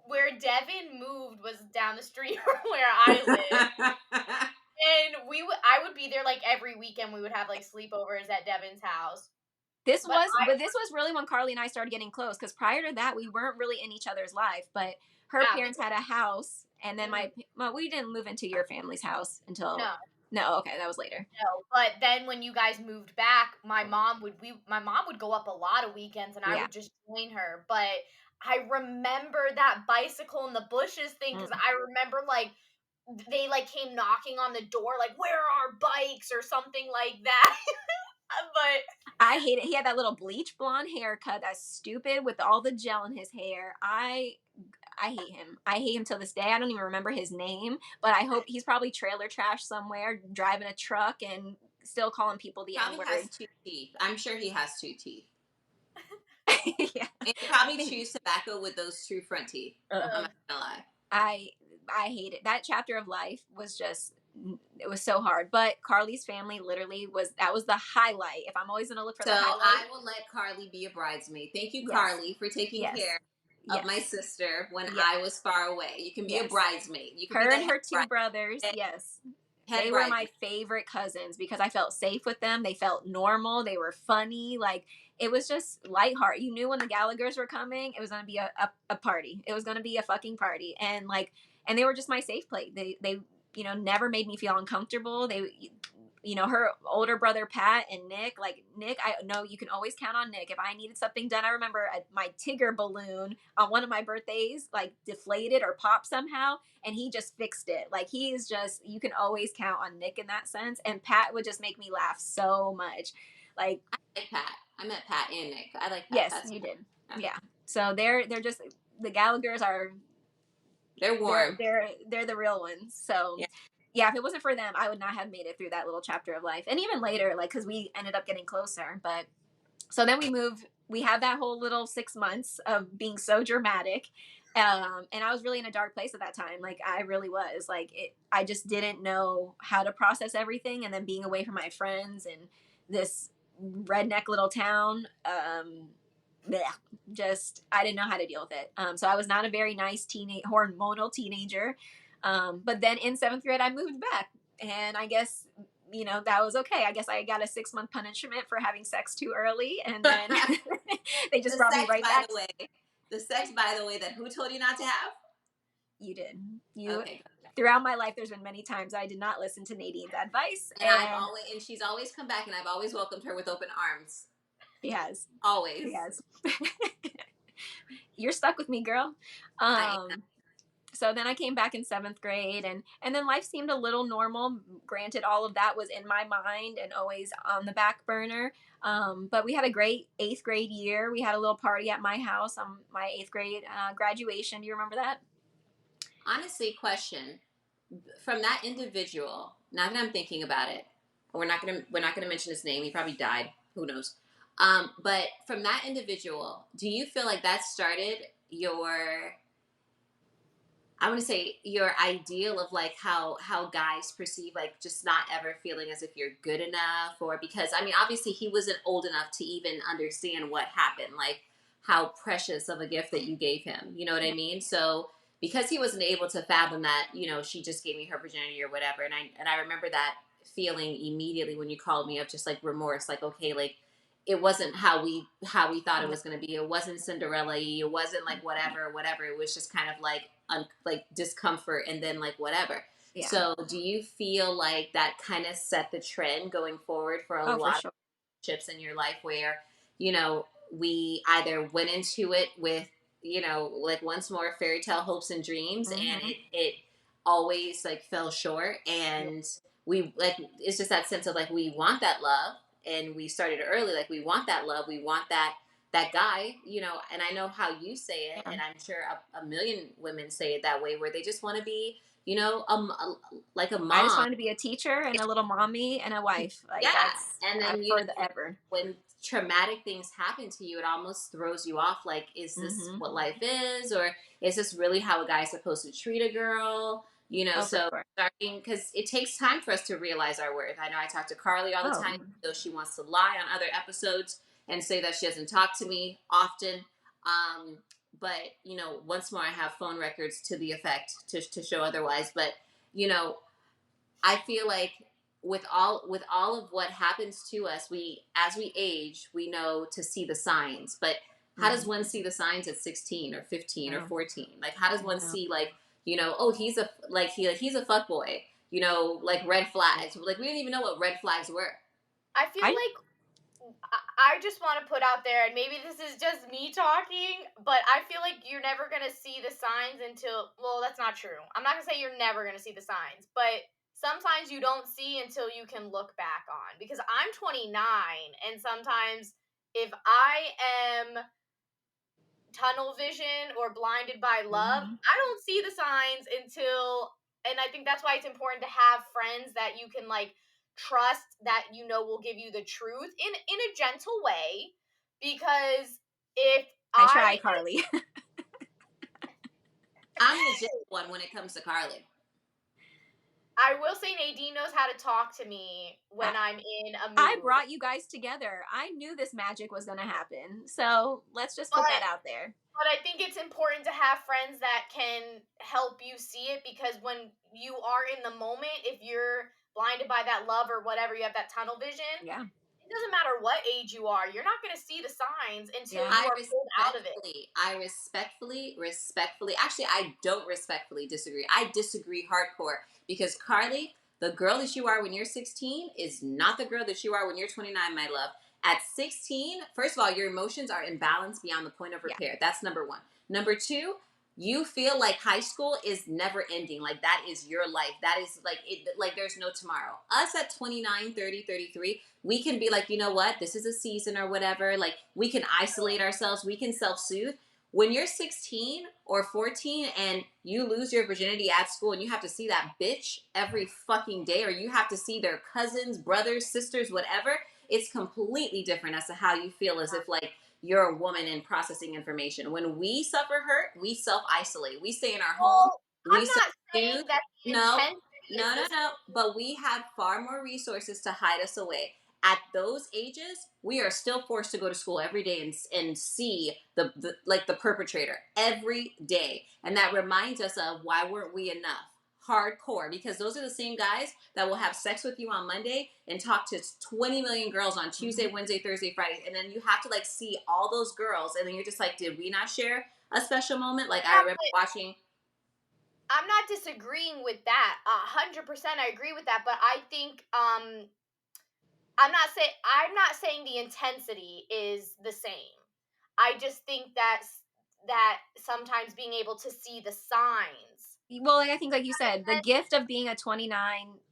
Where Devyn moved was down the street from where I live. And I would be there like every weekend. We would have like sleepovers at Devyn's house. This was really when Carly and I started getting close, because prior to that we weren't really in each other's life. But her parents had a house, and then we didn't move into your family's house until no, okay, that was later. No, but then when you guys moved back, my mom would go up a lot of weekends, and I would just join her. But I remember that bicycle in the bushes thing because I remember like they like came knocking on the door like, where are our bikes or something like that. But I hate it. He had that little bleach blonde haircut that's stupid with all the gel in his hair. I hate him. I hate him till this day. I don't even remember his name, but I hope he's probably trailer trash somewhere, driving a truck and still calling people the N-word. Has 2 teeth. I'm sure he has 2 teeth. Yeah. And he probably chews tobacco with those 2 front teeth. I'm not gonna lie. I hate it. That chapter of life was just, it was so hard. But Carly's family literally that was the highlight. If I'm always gonna look for the highlight, I will let Carly be a bridesmaid. Thank you, Carly, for taking care of my sister when I was far away. You can be a bridesmaid. You can her and her 2 brothers. Yes. They were my favorite cousins because I felt safe with them. They felt normal. They were funny. Like, it was just lighthearted. You knew when the Gallaghers were coming, it was going to be a party. It was going to be a fucking party. And they were just my safe place. They never made me feel uncomfortable. her older brother Pat and Nick, like Nick, I know you can always count on Nick. If I needed something done, I remember my Tigger balloon on one of my birthdays like deflated or popped somehow, and he just fixed it. Like he's just, you can always count on Nick in that sense. And Pat would just make me laugh so much. Like, I like Pat. I met Pat and Nick. I like Pat. yes, That's you did. yeah. Yeah. So they're just, the Gallaghers are, They're warm. they're the real ones. So Yeah. yeah, if it wasn't for them, I would not have made it through that little chapter of life. And even later, like, because we ended up getting closer. But so then we moved, we had that whole little 6 months of being so dramatic. And I was really in a dark place at that time. Like, I really was. Like, I just didn't know how to process everything. And then being away from my friends and this redneck little town, bleh, just, I didn't know how to deal with it. So I was not a very nice hormonal teenager. But then in 7th grade, I moved back, and I guess, that was okay. I guess I got a 6-month punishment for having sex too early, and then they just brought me right back. The sex, by the way, that who told you not to have? You did. Okay. Throughout my life, there's been many times I did not listen to Nadine's advice, and she's always come back, and I've always welcomed her with open arms. She has. Always. She has. You're stuck with me, girl. So then I came back in 7th grade, and then life seemed a little normal. Granted, all of that was in my mind and always on the back burner. But we had a great 8th grade year. We had a little party at my house on my 8th grade graduation. Do you remember that? Honestly, question from that individual. Now that I'm thinking about it, we're not gonna mention his name. He probably died. Who knows? But from that individual, do you feel like that started your, I want to say, your ideal of like how guys perceive, like, just not ever feeling as if you're good enough? Or because, I mean, obviously he wasn't old enough to even understand what happened, like how precious of a gift that you gave him. You know what I mean? So because he wasn't able to fathom that, she just gave me her virginity or whatever. And I remember that feeling immediately when you called me, of just like remorse, like, okay, like, it wasn't how we thought it was going to be. It wasn't Cinderella-y. It wasn't like whatever. It was just kind of like like discomfort, and then like whatever. Yeah. So do you feel like that kind of set the trend going forward for a lot of relationships in your life, where we either went into it with like once more fairy tale hopes and dreams, and it always like fell short, and we like, it's just that sense of like, we want that love, and we started early, like, we want that love, we want that guy, and I know how you say it, and I'm sure a million women say it that way, where they just want to be, like a mom. I just want to be a teacher and a little mommy and a wife. Like, yeah. That's, and then forever. When traumatic things happen to you, it almost throws you off. Like, is this what life is, or is this really how a guy's supposed to treat a girl? So starting, because it takes time for us to realize our worth. I know I talk to Carly all the time, though she wants to lie on other episodes and say that she doesn't talk to me often. But once more, I have phone records to the effect to show otherwise. But I feel like with all of what happens to us, as we age, we know to see the signs. But how does one see the signs at 16 or 15 or 14? Like, how does one see, like, oh, he's a fuck boy, like red flags. Like, we didn't even know what red flags were. I feel like I just want to put out there, and maybe this is just me talking, but I feel like you're never going to see the signs until, well, that's not true. I'm not going to say you're never going to see the signs, but sometimes you don't see until you can look back on. Because I'm 29, and sometimes if I am tunnel vision or blinded by love, I don't see the signs until, and I think that's why it's important to have friends that you can like trust, that will give you the truth in a gentle way. Because if I try, Carly. I'm the gentle one when it comes to Carly. I will say Nadine knows how to talk to me when I'm in a mood. I brought you guys together. I knew this magic was going to happen. So let's just put that out there. But I think it's important to have friends that can help you see it, because when you are in the moment, if you're blinded by that love or whatever, you have that tunnel vision. Yeah. It doesn't matter what age you are. You're not going to see the signs until you are pulled out of it. I respectfully, actually, I don't respectfully disagree. I disagree hardcore, because Carly, The girl that you are when you're 16 is not the girl that you are when you're 29, my love. At 16, first of all, your emotions are imbalanced beyond the point of Yeah. repair. That's number one. Number two, you feel like high school is never ending. Like that is your life. That is like it, like there's no tomorrow. Us at 29, 30, 33, we can be like, you know what? This is a season or whatever. Like we can isolate ourselves. We can self-soothe. When you're 16 or 14 and you lose your virginity at school and you have to see that bitch every fucking day, or you have to see their cousins, brothers, sisters, whatever, it's completely different as to how you feel as if like you're a woman and processing information. When we suffer hurt, we self-isolate. We stay in our home. Well, We I'm not self-soothe. saying that the No, intensity is the no. But we have far more resources to hide us away. At those ages, we are still forced to go to school every day and see the like the perpetrator every day. And that reminds us of why weren't we enough? Hardcore, because those are the same guys that will have sex with you on Monday and talk to 20 million girls on Tuesday, Wednesday, Thursday, Friday. And then you have to like see all those girls. And then you're just like, did we not share a special moment? Like I remember watching. I'm not disagreeing with that. 100% I agree with that, but I think I'm not saying the intensity is the same. I just think that sometimes being able to see the signs. Well, I think like you said, the gift of being a 29,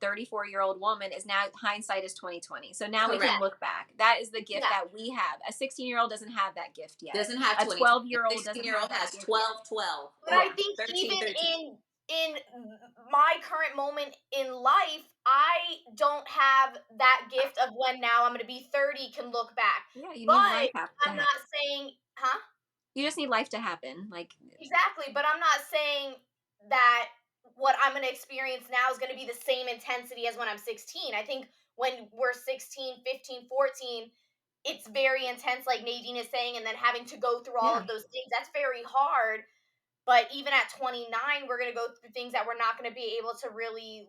34-year-old woman is now hindsight is 2020. So now we Correct. can look back. That is the gift Yeah. that we have. A 16-year-old doesn't have that gift yet. Doesn't have A 20. 12-year-old doesn't 16-year-old have that has gift 12, yet. 12. But Or I think 13, even 13. in my current moment in life, I don't have that gift of when now I'm going to be 30 can look back. Yeah, you But need life to I'm happen. not saying, huh? You just need life to happen. Like Exactly, but I'm not saying that what I'm going to experience now is going to be the same intensity as when I'm 16. I think when we're 16, 15, 14, it's very intense, like Nadine is saying, and then having to go through all yeah. of those things, that's very hard. But even at 29, we're going to go through things that we're not going to be able to really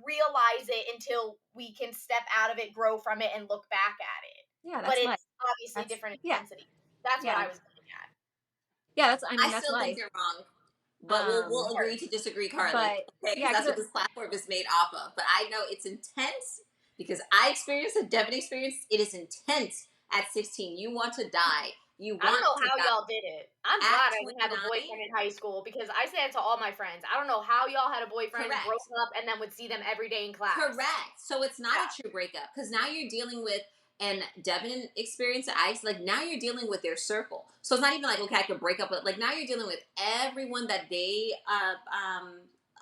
realize it until we can step out of it, grow from it, and look back at it. Yeah, But that's life. it's obviously That's different yeah. intensity. That's what Yeah. I was getting at. Yeah, that's I mean I that's still think life. you're wrong. But we'll Of agree course. to disagree, Carly. But Okay, because yeah, that's cuz what this platform is made off of. But I know it's intense because I experienced it, Devin experienced it is intense at 16. You want to die. You I don't want know to how die. y'all did it. I'm At glad I didn't have a 29, boyfriend in high school because I say it to all my friends. I don't know how y'all had a boyfriend, broke correct. up, and then would see them every day in class. Correct. So it's not a true breakup because now you're dealing with and Devin experienced it. I like now you're dealing with their circle. So it's not even like okay, I could break up, but like now you're dealing with everyone that they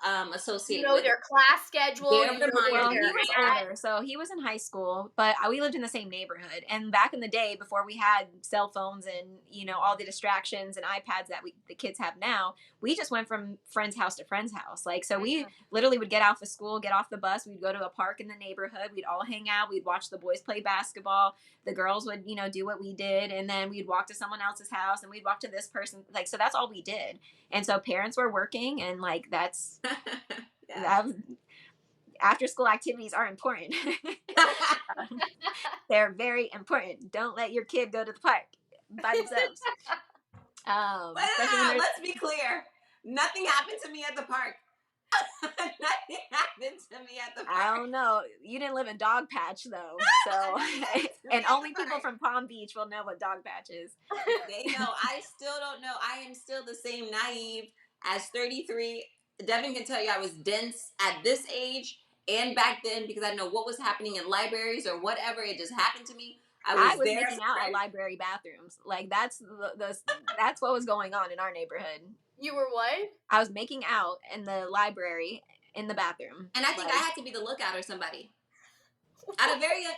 You associate know with. their class schedule. Their You know where well, reminder. he they're was at. older, so he was in high school, but we lived in the same neighborhood. And back in the day, before we had cell phones and all the distractions and iPads that the kids have now, we just went from friend's house to friend's house. Like so, we literally would get off of school, get off the bus, we'd go to a park in the neighborhood, we'd all hang out, we'd watch the boys play basketball, the girls would do what we did, and then we'd walk to someone else's house and we'd walk to this person. Like so, that's all we did. And so parents were working, and like that's that after school activities are important. They're very important. Don't let your kid go to the park by themselves. Especially when Let's be clear. Nothing happened to me at the park. Nothing happened to me at the park. I don't know. You didn't live in Dog Patch though, so and only people from Palm Beach will know what Dog Patch is. They know. I still don't know. I am still the same naive as 33. Devin can tell you I was dense at this age and back then because I didn't know what was happening in libraries or whatever. It just happened to me. I was there making out at library bathrooms. Like that's that's what was going on in our neighborhood. You were what? I was making out in the library in the bathroom. And I think I had to be the lookout or somebody. At a very young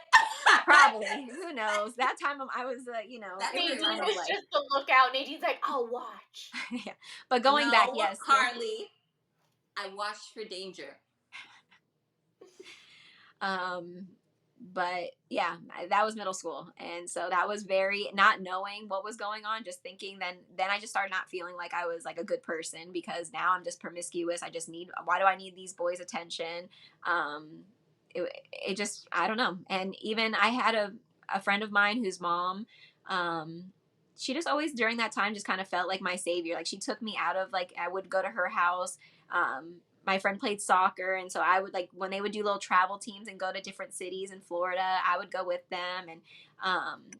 probably. Who knows? That time I was Nadine time of was life. just the lookout. Nadine's like, I'll watch. Yeah. But going back, yes. Carly, I watched for danger. But yeah, that was middle school, and so that was very not knowing what was going on, just thinking. Then I just started not feeling like I was like a good person because now I'm just promiscuous. I just need why do I need these boys' attention? It just I don't know. And even I had a friend of mine whose mom, she just always during that time just kind of felt like my savior. Like she took me out of like I would go to her house. my friend played soccer, and so I would, like, when they would do little travel teams and go to different cities in Florida, I would go with them. And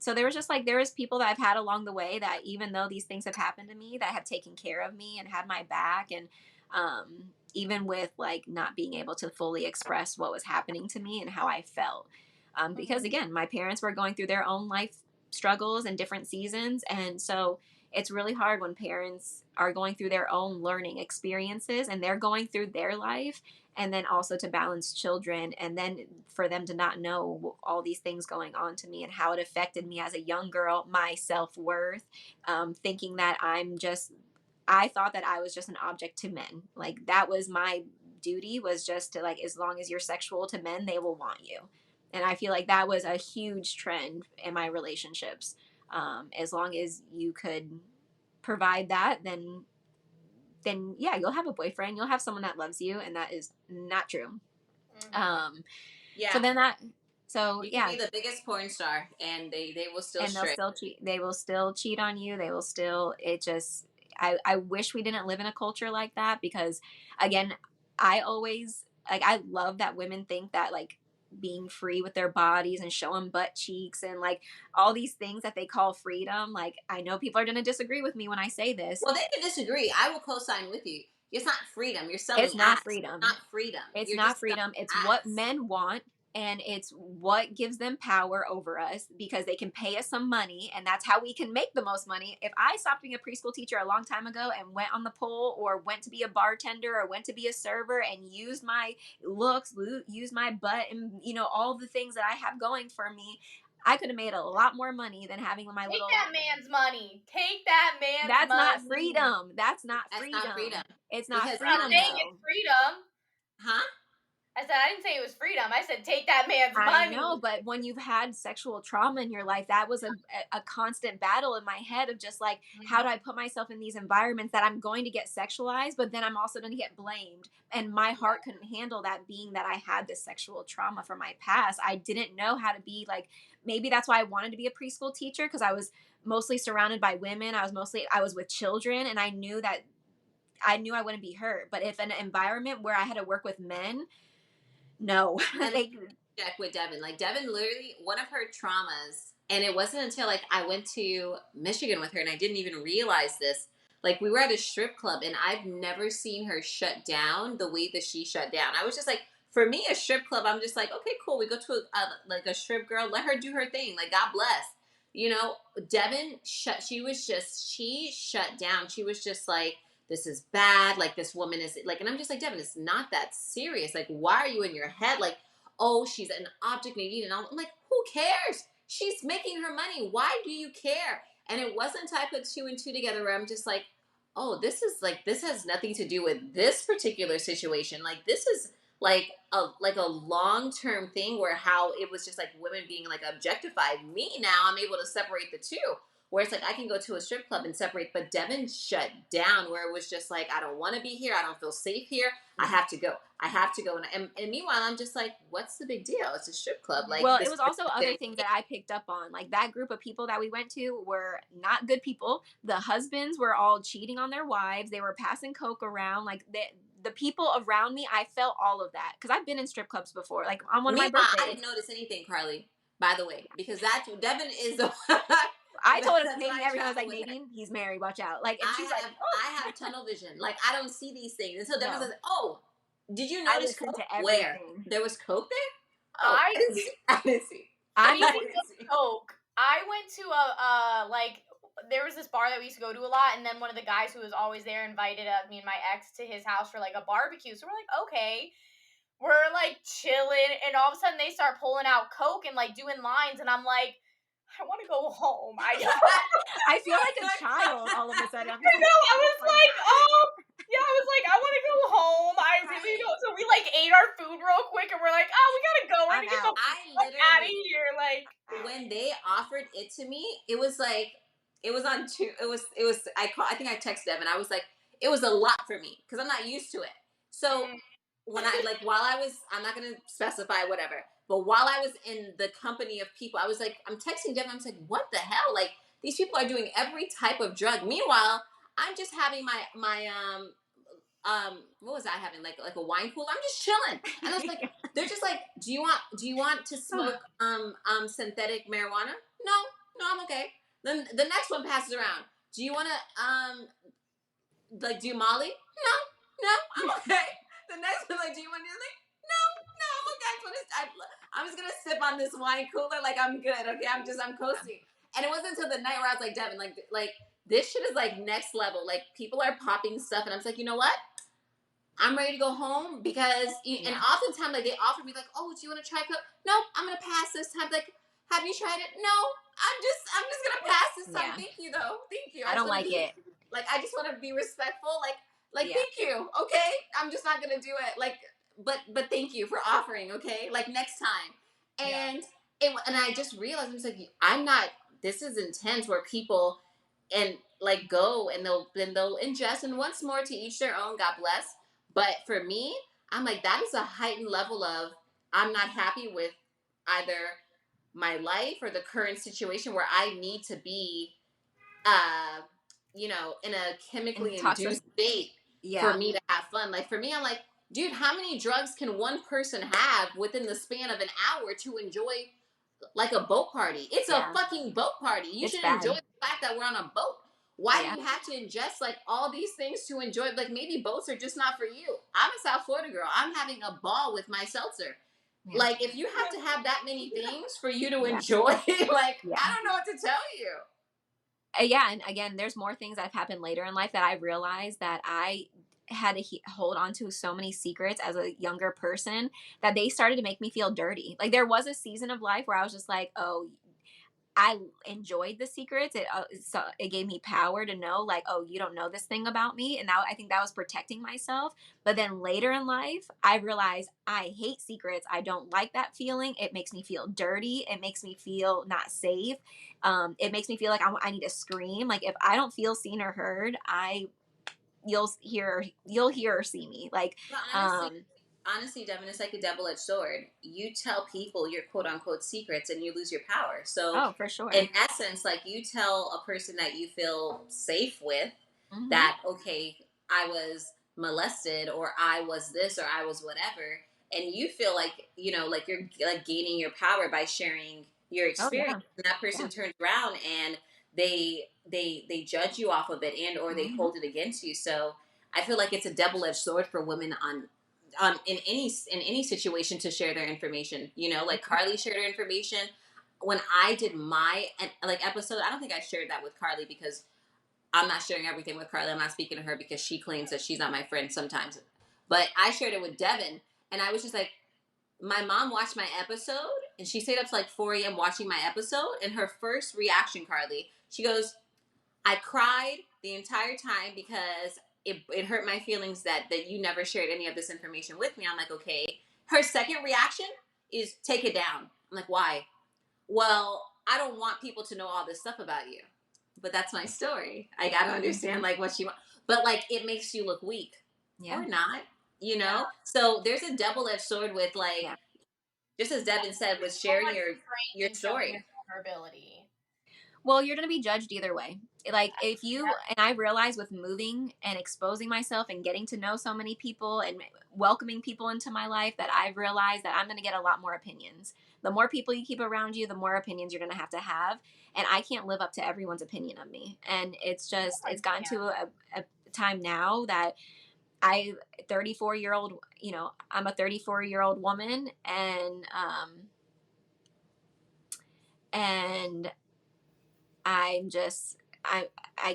so there was just like, there was people that I've had along the way that, even though these things have happened to me, that have taken care of me and had my back. And even with like not being able to fully express what was happening to me and how I felt, because again, my parents were going through their own life struggles and different seasons. And so it's really hard when parents are going through their own learning experiences and they're going through their life, and then also to balance children, and then for them to not know all these things going on to me and how it affected me as a young girl, my self-worth, thinking that I thought that I was just an object to men. Like, that was my duty, was just to, like, as long as you're sexual to men, they will want you. And I feel like that was a huge trend in my relationships. As long as you could provide that, then yeah, you'll have a boyfriend, you'll have someone that loves you, and that is not true. Yeah. So then that, so You yeah, can be the biggest porn star, and they will still and they'll stray. still cheat. They will still cheat on you. They will still. It just. I wish we didn't live in a culture like that, because, again, I always like. I love that women think that, like, being free with their bodies and showing butt cheeks and like all these things that they call freedom. Like, I know people are going to disagree with me when I say this. Well, they can disagree. I will co-sign with you. It's not freedom. You're selling It's not ass. freedom. Not freedom. It's You're not just freedom. It's selling what ass. men want, and it's what gives them power over us, because they can pay us some money, and that's how we can make the most money. If I stopped being a preschool teacher a long time ago and went on the pole, or went to be a bartender, or went to be a server, and used my looks, used my butt, and all the things that I have going for me, I could have made a lot more money than having my Take little. that man's money. Take that man's That's not money. freedom. That's not That's freedom. not freedom. It's not Because I'm not freedom, saying though. it's freedom. huh? I said I didn't say it was freedom. I said take that man's I know, money. but when you've had sexual trauma in your life, that was a constant battle in my head of just like, how do I put myself in these environments that I'm going to get sexualized, but then I'm also going to get blamed. And my heart couldn't handle that, being that I had this sexual trauma from my past. I didn't know how to be like, maybe that's why I wanted to be a preschool teacher, because I was mostly surrounded by women. I was with children, and I knew I wouldn't be hurt. But if an environment where I had to work with men, no. And Like, check with Devyn. Like, Devyn, literally, one of her traumas, and it wasn't until like I went to Michigan with her, and I didn't even realize this. Like, we were at a strip club, and I've never seen her shut down the way that she shut down. I was just like, for me, a strip club, I'm just like, okay, cool. We go to like a strip girl, let her do her thing. Like, God bless. Devyn she shut down. She was just like, this is bad. Like, this woman is like, and I'm just like, Devyn, it's not that serious. Like, why are you in your head? Like, oh, she's an object Nadine. And I'm like, who cares? She's making her money. Why do you care? And it wasn't until I put two and two together where I'm just like, oh, this has nothing to do with this particular situation. Like, this is like a long-term thing where how it was just like women being like objectified. Me, now I'm able to separate the two. Where it's like I can go to a strip club and separate, but Devyn shut down where it was just like, I don't want to be here. I don't feel safe here. I have to go. I have to go. And meanwhile, I'm just like, what's the big deal? It's a strip club. Like, well, this it was also other things that I picked up on. Like, that group of people that we went to were not good people. The husbands were all cheating on their wives. They were passing coke around. Like, the people around me, I felt all of that, because I've been in strip clubs before. Like, on one of my Meanwhile, I birthdays, didn't notice anything, Carly. By the way, because Devyn is the. I told That's Nadine why everything. I was like, travel with her. Nadine, he's married. Watch out. Like, and she's like, I have tunnel vision. Like, I don't see these things until Devyn no. says, "Oh, did you I notice listened coke? to Where everything. there was coke there? Oh, I didn't see. I didn't see. I'm not. Speaking of coke, I went to a like there was this bar that we used to go to a lot, and then one of the guys who was always there invited me and my ex to his house for like a barbecue. So we're like, okay, we're like chilling, and all of a sudden they start pulling out coke and like doing lines, and I'm like, I want to go home. I feel like a child all of a sudden. I'm just like, I was like, oh, yeah, I was like, I want to go home. I really don't. So we like ate our food real quick, and we're like, oh, we gotta go. We're I'm gonna get out. the I fuck out of literally, here. Like, when they offered it to me, it was like it was on two. It was. I think I texted them and I was like, it was a lot for me because I'm not used to it. So when I like while I was, I'm not gonna specify whatever, but while I was in the company of people, I was like, I'm texting Devyn. I was like, what the hell? Like, these people are doing every type of drug. Meanwhile, I'm just having my what was I having? Like a wine cooler. I'm just chilling. And I was like, they're just like, do you want to smoke synthetic marijuana? No, no, I'm okay. Then the next one passes around. Do you want to like do Molly? No, no, I'm okay. The next one, like, do you want anything? No, no, I'm okay. I'm just gonna sip on this wine cooler, like I'm good. Okay, I'm coasting. And it wasn't until the night where I was like, Devyn, like this shit is like next level. Like people are popping stuff, and I'm just like, you know what? I'm ready to go home because, and oftentimes like they offer me like, oh, do you want to try? No, I'm gonna pass this time. Like, have you tried it? No, I'm just gonna pass this time. Yeah. Thank you though. Thank you. I don't like it. Like I just want to be respectful. Like Yeah. thank you. Okay, I'm just not gonna do it. Like, but thank you for offering. Okay, like next time. And and I just realized I was like, I'm not. This is intense. Where people and like go and they'll ingest, and once more to each their own. God bless. But for me, I'm like, that is a heightened level of I'm not happy with either my life or the current situation where I need to be, uh, in a chemically Toxic. induced state for Yeah. me to have fun. Like for me, I'm like, dude, how many drugs can one person have within the span of an hour to enjoy like a boat party? It's a fucking boat party. You It's should bad. enjoy the fact that we're on a boat. Why Yeah. do you have to ingest like all these things to enjoy? Like maybe boats are just not for you. I'm a South Florida girl. I'm having a ball with my seltzer. Yeah. Like if you have to have that many things for you to Yeah. enjoy, like Yeah. I don't know what to tell you. Yeah, and again, there's more things that have happened later in life that I realized that I had to hold on to so many secrets as a younger person that they started to make me feel dirty. Like there was a season of life where I was just like, oh, I enjoyed the secrets. It gave me power to know, like, oh, you don't know this thing about me, and I think that was protecting myself. But then later in life, I realized I hate secrets. I don't like that feeling. It makes me feel dirty. It makes me feel not safe. It makes me feel like I need to scream. Like if I don't feel seen or heard, you'll hear or see me. Like, But honestly, Devin, it's like a double-edged sword. You tell people your quote unquote secrets and you lose your power. So oh, for sure. in essence, like you tell a person that you feel safe with Mm-hmm. that, okay, I was molested or I was this or I was whatever, and you feel like, like you're like gaining your power by sharing your Oh yeah. experience, and that person turns around and they judge you off of it and or they Mm-hmm. hold it against you. So I feel like it's a double-edged sword for women on in any situation to share their information. Like Carly shared her information. When I did my like episode, I don't think I shared that with Carly because I'm not sharing everything with Carly. I'm not speaking to her because she claims that she's not my friend sometimes. But I shared it with Devyn, and I was just like, my mom watched my episode, and she stayed up to like 4 a.m. watching my episode. And her first reaction, Carly, she goes, I cried the entire time because it hurt my feelings that you never shared any of this information with me. I'm like, okay. Her second reaction is take it down. I'm like, why? Well, I don't want people to know all this stuff about you. But that's my story. I gotta understand like what she wants. But like it makes you look weak. Yeah. Or not. So there's a double-edged sword with like just as Devyn said, with sharing your story. Vulnerability. Well, you're going to be judged either way. Like if you and I realize with moving and exposing myself and getting to know so many people and welcoming people into my life that I've realized that I'm going to get a lot more opinions. The more people you keep around you, the more opinions you're going to have. And I can't live up to everyone's opinion of me. And it's gotten to a time now that 34-year-old, I'm a 34-year-old woman and I'm just I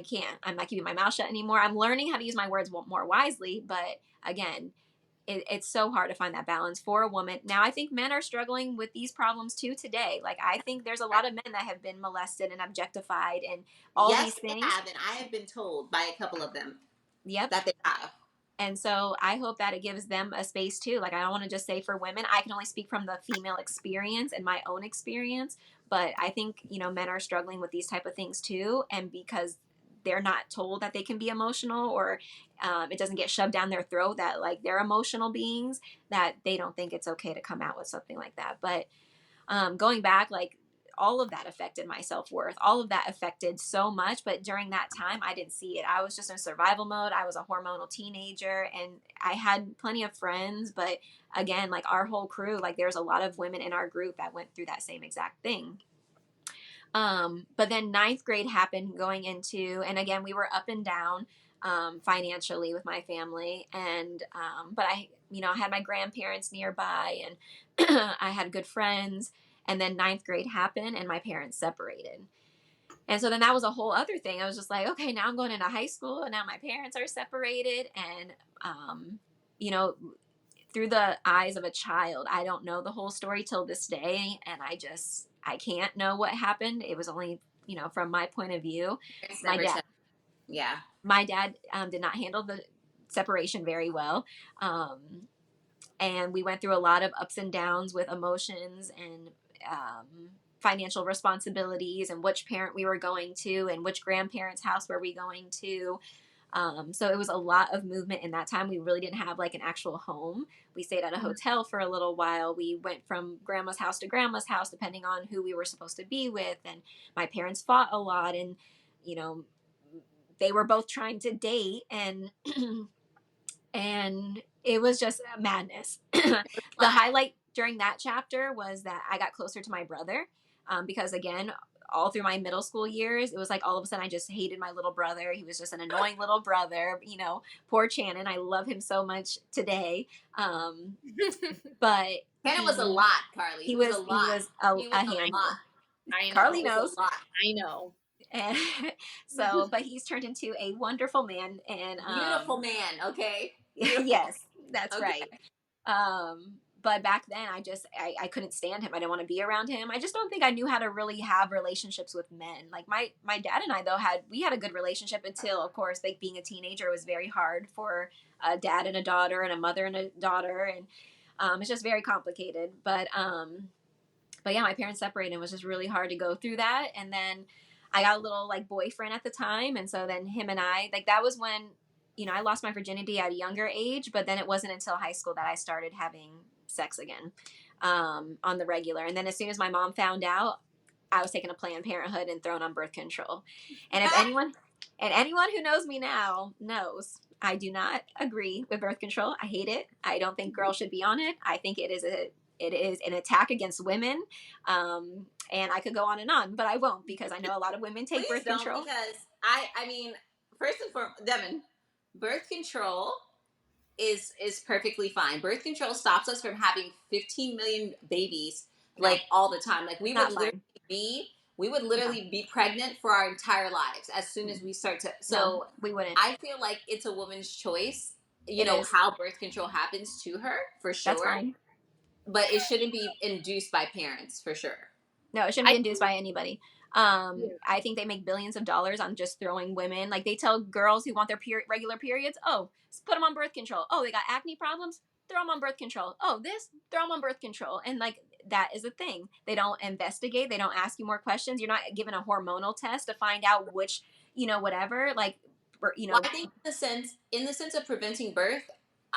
can't. I'm not keeping my mouth shut anymore. I'm learning how to use my words more wisely, but again, it's so hard to find that balance for a woman. Now, I think men are struggling with these problems too today. Like I think there's a lot of men that have been molested and objectified and all these things. Yes, they have, and I have been told by a couple of them. Yep. That they have. And so I hope that it gives them a space too. Like I don't want to just say for women. I can only speak from the female experience and my own experience. But I think, men are struggling with these type of things too. And because they're not told that they can be emotional or it doesn't get shoved down their throat that like they're emotional beings, that they don't think it's okay to come out with something like that. But going back, like all of that affected my self-worth. All of that affected so much. But during that time, I didn't see it. I was just in survival mode. I was a hormonal teenager and I had plenty of friends. But again, like our whole crew, like there's a lot of women in our group that went through that same exact thing. But then ninth grade happened going into, and again, we were up and down financially with my family. And, but I had my grandparents nearby and I had good friends. And then ninth grade happened and my parents separated. And so then that was a whole other thing. I was just like, okay, now I'm going into high school and now my parents are separated. And, you know, through the eyes of a child, I don't know the whole story till this day. And I can't know what happened. It was only, from my point of view. Parents My never dad, tell. Yeah. my dad did not handle the separation very well. And we went through a lot of ups and downs with emotions and financial responsibilities and which parent we were going to and which grandparents' house were we going to. So it was a lot of movement in that time. We really didn't have like an actual home. We stayed at a hotel for a little while. We went from grandma's house to grandma's house, depending on who we were supposed to be with. And my parents fought a lot and, you know, they were both trying to date and and it was just madness. The highlight during that chapter was that I got closer to my brother because again, all through my middle school years, it was like all of a sudden I just hated my little brother. He was just an annoying little brother. Poor Channon. I love him so much today. But Hannah was a lot, Carly. he He was was a lot. a He was a handful. lot. I know. Carly He was knows. a lot. I know. And so, but he's turned into a wonderful man and Beautiful man, okay? yes, that's Okay. right. But back then I couldn't stand him. I didn't want to be around him. I just don't think I knew how to really have relationships with men. Like my dad and I though we had a good relationship until of course like being a teenager was very hard for a dad and a daughter and a mother and a daughter and it's just very complicated. But yeah, my parents separated and it was just really hard to go through that. And then I got a little like boyfriend at the time. And so then him and I, like that was when, I lost my virginity at a younger age, but then it wasn't until high school that I started having sex again on the regular. And then as soon as my mom found out, I was taking a Planned Parenthood and thrown on birth control. And anyone who knows me now knows I do not agree with birth control. I hate it. I don't think girls should be on it. I think it is an attack against women. And I could go on, but I won't because I know a lot of women take Please birth control. Because I mean, first and foremost, Devyn, birth control is perfectly fine. Birth control stops us from having 15 million babies like all the time. Like we would literally be pregnant for our entire lives as soon as we start to. So no, we wouldn't. I feel like it's a woman's choice. How birth control happens to her for sure. That's fine. But it shouldn't be induced by parents for sure. No, it shouldn't be induced by anybody. I think they make billions of dollars on just throwing women. Like they tell girls who want their regular periods, oh, put them on birth control. Oh, they got acne problems, throw them on birth control. Oh, throw them on birth control. And like that is a thing. They don't investigate. They don't ask you more questions. You're not given a hormonal test to find out which, whatever. Like, Well, I think in the sense of preventing birth,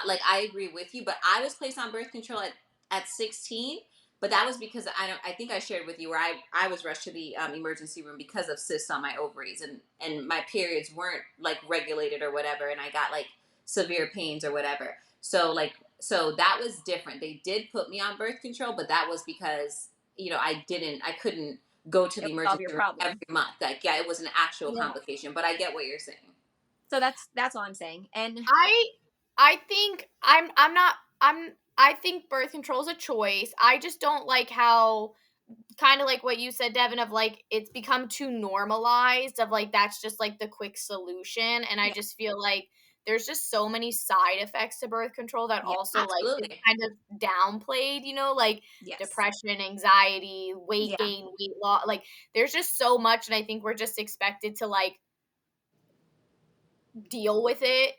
like I agree with you. But I was placed on birth control at 16. But that was because I think I shared with you where I was rushed to the emergency room because of cysts on my ovaries and my periods weren't like regulated or whatever. And I got like severe pains or whatever. So that was different. They did put me on birth control, but that was because, I couldn't go to the emergency room every month. Like, yeah, it was an actual complication, but I get what you're saying. So that's all I'm saying. And I think I think birth control is a choice. I just don't like how kind of like what you said, Devyn, of like it's become too normalized of like that's just like the quick solution. And I just feel like there's just so many side effects to birth control that also absolutely. like is kind of downplayed, like depression, anxiety, weight gain, weight loss. Like there's just so much, and I think we're just expected to like deal with it,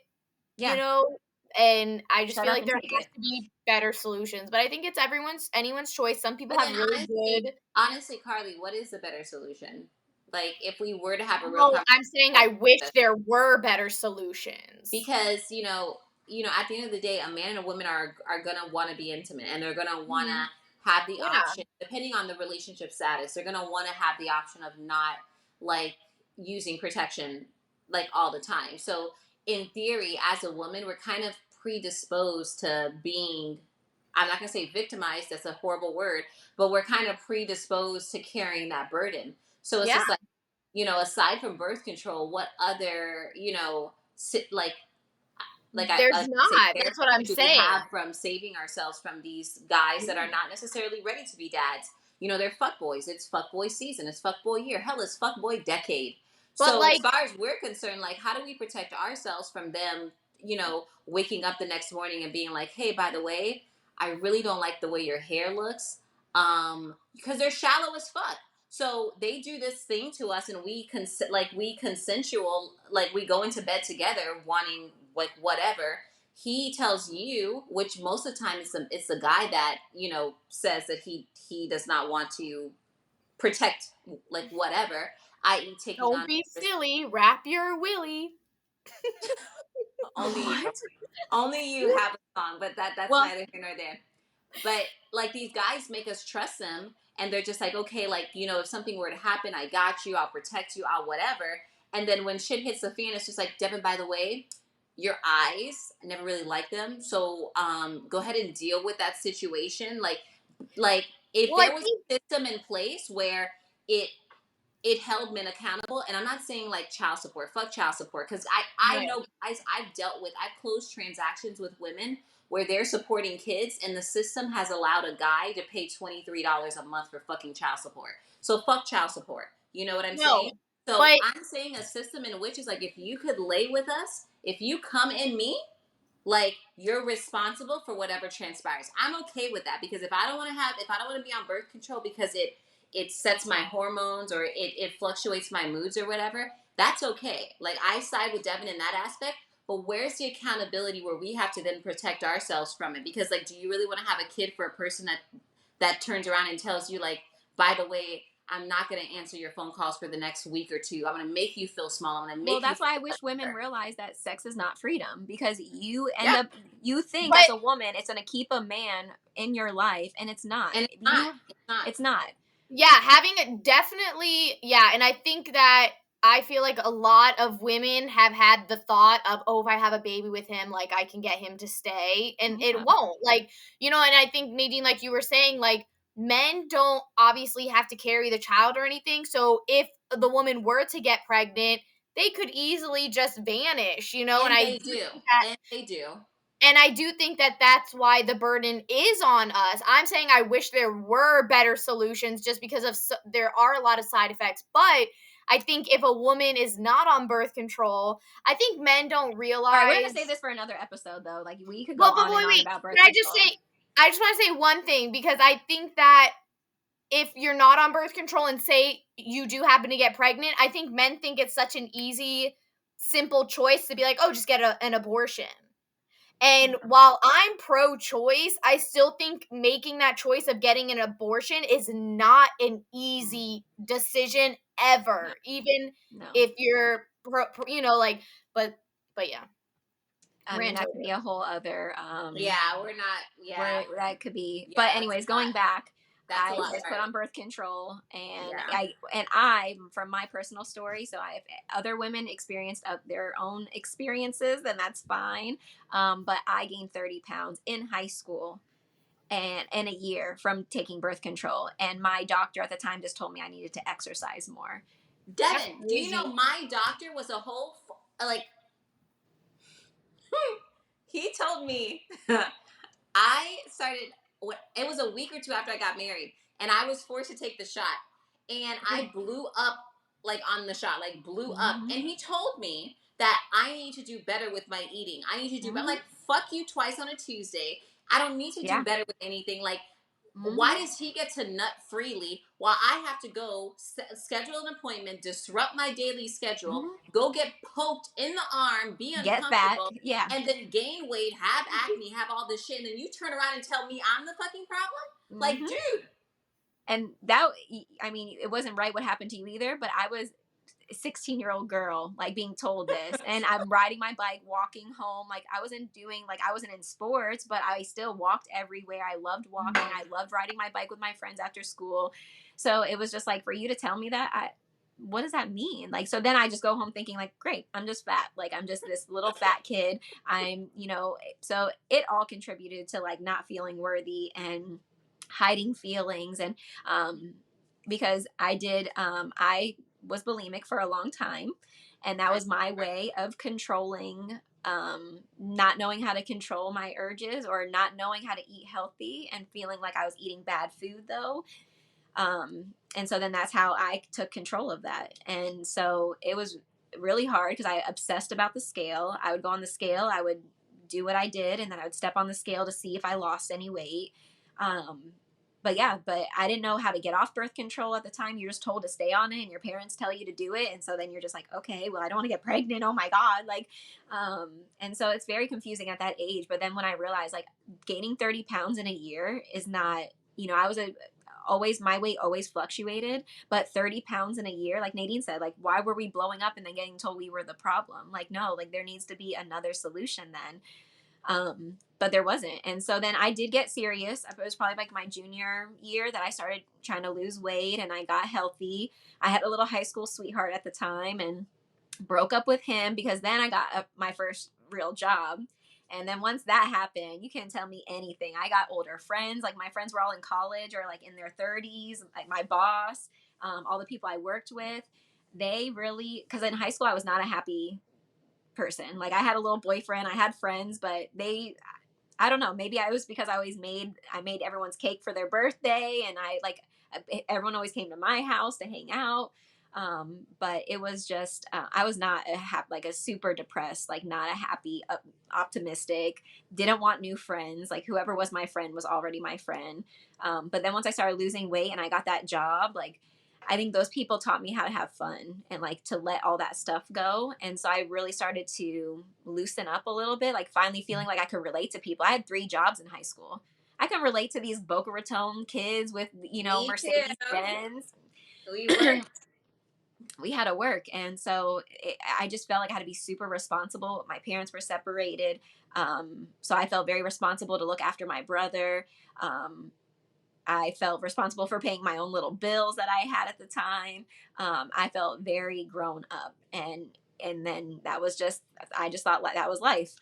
and I just feel like there has to be better solutions. But I think it's anyone's choice. Some people have really good. Honestly, Carly, what is the better solution? Like, if we were to have a real conversation. I'm saying I wish there were better solutions. Because, at the end of the day, a man and a woman are going to want to be intimate and they're going to want to have the Yeah. option, depending on the relationship status, they're gonna want to have the option of not like using protection like all the time. So in theory, as a woman, we're kind of predisposed to being, I'm not gonna say victimized, that's a horrible word, but we're kind of predisposed to carrying that burden. So it's Yeah. just like, aside from birth control, what other, There's I say, not. care That's what I'm do we saying. have from saving ourselves from these guys that are not necessarily ready to be dads? They're fuck boys. It's fuck boy season. It's fuck boy year. Hell, it's fuck boy decade. But So as like, far as we're concerned, like, how do we protect ourselves from them? Waking up the next morning and being like, "Hey, by the way, I really don't like the way your hair looks," because they're shallow as fuck. So they do this thing to us, and we consensual, like we go into bed together, wanting like whatever. He tells you, which most of the time it's the guy that says that he does not want to protect like whatever, i.e., taking don't on be silly. Wrap your willy. only you, What? only you have a song, but that's Well, neither here nor there. But like these guys make us trust them, and they're just like, okay, like if something were to happen, I got you, I'll protect you, I'll whatever. And then when shit hits the fan, it's just like, Devyn, by the way, your eyes, I never really liked them, so go ahead and deal with that situation. Like if Well, I there was think, a system in place where it it held men accountable. And I'm not saying like child support, fuck child support, because I right. know guys, I've closed transactions with women where they're supporting kids, and the system has allowed a guy to pay $23 a month for fucking child support. So fuck child support. You know what I'm saying? No, So but I'm saying a system in which is like, if you could lay with us, if you come in me, like you're responsible for whatever transpires. I'm okay with that, because if I don't want to be on birth control because it sets my hormones, or it fluctuates my moods or whatever, that's okay. Like, I side with Devyn in that aspect. But where's the accountability where we have to then protect ourselves from it? Because like, do you really want to have a kid for a person that turns around and tells you like, by the way, I'm not going to answer your phone calls for the next week or two. I'm going to make you feel small. I'm going to well, make you that's feel why I wish women better. realize that sex is not freedom, because you end Yep. up, you think but as a woman it's going to keep a man in your life, and it's not. And it's not. You, It's not. it's not. yeah, having it definitely, yeah, and I think that I feel like a lot of women have had the thought of, oh, if I have a baby with him, like I can get him to stay, and it Yeah. won't. Like, and I think Nadine, like you were saying, like men don't obviously have to carry the child or anything. So if the woman were to get pregnant, they could easily just vanish, and And I they do do. think that And they do. and I do think that that's why the burden is on us. I'm saying I wish there were better solutions, just because there are a lot of side effects. But I think if a woman is not on birth control, I think men don't All right, we're going to realize. save this for another episode, though. Like, we could go But on and wait, on wait. about birth Can I just control. say? I just want to say one thing, because I think that if you're not on birth control and say you do happen to get pregnant, I think men think it's such an easy, simple choice to be like, oh, just get an abortion. And while I'm pro choice, I still think making that choice of getting an abortion is not an easy decision No, ever. Even no. if you're like, but yeah. I mean, Rant that could be over. a whole other Yeah, we're not. Yeah, where that could be. yeah. But That's anyways, a lot. going back, That's a I lot. was put Right. on birth control, and Yeah. I from my personal story, so I have other women experienced their own experiences, and that's fine. But I gained 30 pounds in high school and in a year from taking birth control, and my doctor at the time just told me I needed to exercise more. That's Devyn, do you know crazy. my doctor was a whole like he told me I started it was a week or two after I got married, and I was forced to take the shot, and I blew up like on the shot, like blew up. Mm-hmm. And he told me that I need to do better with my eating. I need to do I'm Mm-hmm. like, fuck you twice on a Tuesday. I don't need to do Yeah. better with anything. Like, why Mm-hmm. does he get to nut freely while I have to go schedule an appointment, disrupt my daily schedule, Mm-hmm. go get poked in the arm, be Get fat. uncomfortable, Yeah. and then gain weight, have acne, have all this shit, and then you turn around and tell me I'm the fucking problem? Like, Mm-hmm. dude. And that, I mean, it wasn't right what happened to you either, but I was 16-year-old girl like being told this, and I'm riding my bike walking home. Like I wasn't in sports, but I still walked everywhere. I loved walking. I loved riding my bike with my friends after school. So it was just like, for you to tell me that, what does that mean? Like, so then I just go home thinking like, great, I'm just fat. Like I'm just this little fat kid. So it all contributed to like not feeling worthy and hiding feelings. And because I was bulimic for a long time, and that was my way of controlling, not knowing how to control my urges, or not knowing how to eat healthy, and feeling like I was eating bad food though. And so then that's how I took control of that. And so it was really hard because I obsessed about the scale. I would go on the scale, I would do what I did, and then I would step on the scale to see if I lost any weight. But I didn't know how to get off birth control at the time. You're just told to stay on it, and your parents tell you to do it. And so then you're just like, okay, well, I don't want to get pregnant. Oh my God. Like, and so it's very confusing at that age. But then when I realized like gaining 30 pounds in a year is not, I was always, my weight always fluctuated, but 30 pounds in a year, like Nadine said, like, why were we blowing up and then getting told we were the problem? Like, no, like there needs to be another solution then. But there wasn't. And so then I did get serious. It was probably like my junior year that I started trying to lose weight, and I got healthy. I had a little high school sweetheart at the time and broke up with him because then I got my first real job. And then once that happened, you can't tell me anything. I got older friends. Like my friends were all in college or like in their 30s. Like my boss, all the people I worked with, they really, because in high school I was not a happy person. Like I had a little boyfriend, I had friends, but I don't know, maybe I was because I made everyone's cake for their birthday, and everyone always came to my house to hang out. But it was just I was not like a super depressed, like not a happy, optimistic, didn't want new friends. Like whoever was my friend was already my friend. But then once I started losing weight and I got that job, like I think those people taught me how to have fun and like to let all that stuff go. And so I really started to loosen up a little bit, like finally feeling like I could relate to people. I had 3 jobs in high school. I can relate to these Boca Raton kids with, Me Mercedes too. Benz. We worked. We had to work. And so I just felt like I had to be super responsible. My parents were separated. So I felt very responsible to look after my brother. I felt responsible for paying my own little bills that I had at the time. I felt very grown up, and then that was just, I just thought like that was life.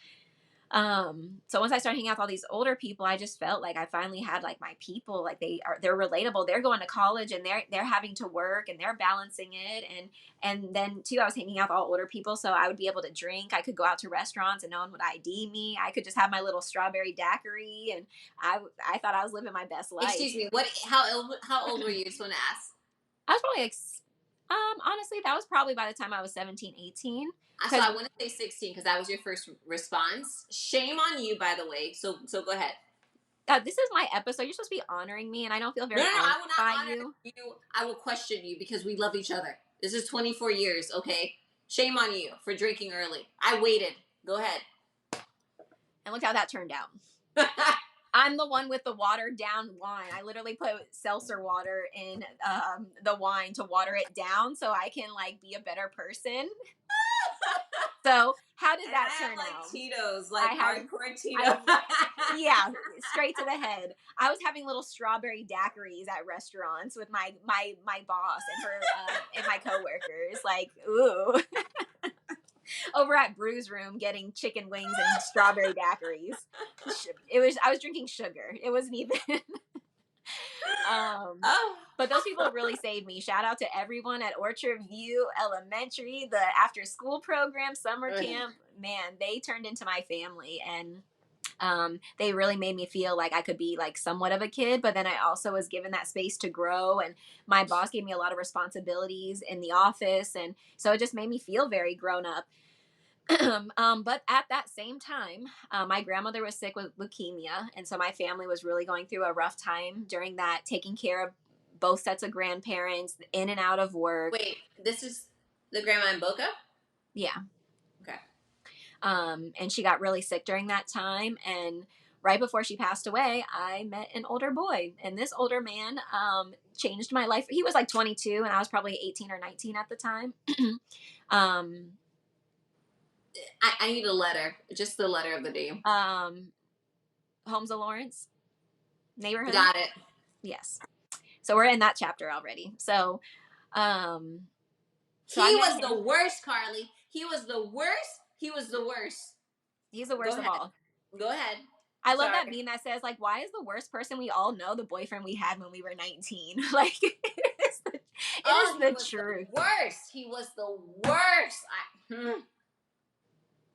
So once I started hanging out with all these older people, I just felt like I finally had like my people. Like they're relatable. They're going to college and they're having to work and they're balancing it. And then too, I was hanging out with all older people, so I would be able to drink. I could go out to restaurants and no one would ID me. I could just have my little strawberry daiquiri, and I thought I was living my best life. Excuse me. What? How old were you? Just want to ask. I was probably like, honestly, that was probably by the time I was 17, 18. So I want to say 16 because that was your first response. Shame on you, by the way. So go ahead. This is my episode. You're supposed to be honoring me, and I don't feel very No, I honored will not by honor you. I will question you because we love each other. This is 24 years, okay? Shame on you for drinking early. I waited. Go ahead. And look how that turned out. I'm the one with the watered down wine. I literally put seltzer water in the wine to water it down so I can like be a better person. So how did that turn out? Tito's, like hardcore Tito's. Yeah, straight to the head. I was having little strawberry daiquiris at restaurants with my boss and her and my coworkers. Like, ooh. Over at Brews Room getting chicken wings and strawberry daiquiris. I was drinking sugar. It wasn't even but those people really saved me. Shout out to everyone at Orchard View Elementary, the after school program, summer camp. Man, they turned into my family, and they really made me feel like I could be like somewhat of a kid, but then I also was given that space to grow, and my boss gave me a lot of responsibilities in the office, and so it just made me feel very grown up. But at that same time, my grandmother was sick with leukemia, and so my family was really going through a rough time during that, taking care of both sets of grandparents, in and out of work. Wait, this is the grandma in Boca? Yeah. Okay. And she got really sick during that time, and right before she passed away, I met an older boy, and this older man changed my life. He was like 22, and I was probably 18 or 19 at the time. um, I need a letter, just the letter of the name. Holmes of Lawrence neighborhood. Got it. Yes. So we're in that chapter already. Um, so I He met was him. the worst, Carly. He was the worst. He was the worst. He's the Go worst of ahead. all. Go ahead. I love Sorry. that meme that says, like, why is the worst person we all know the boyfriend we had when we were 19? Like, it is He the was truth. the worst. He was the worst.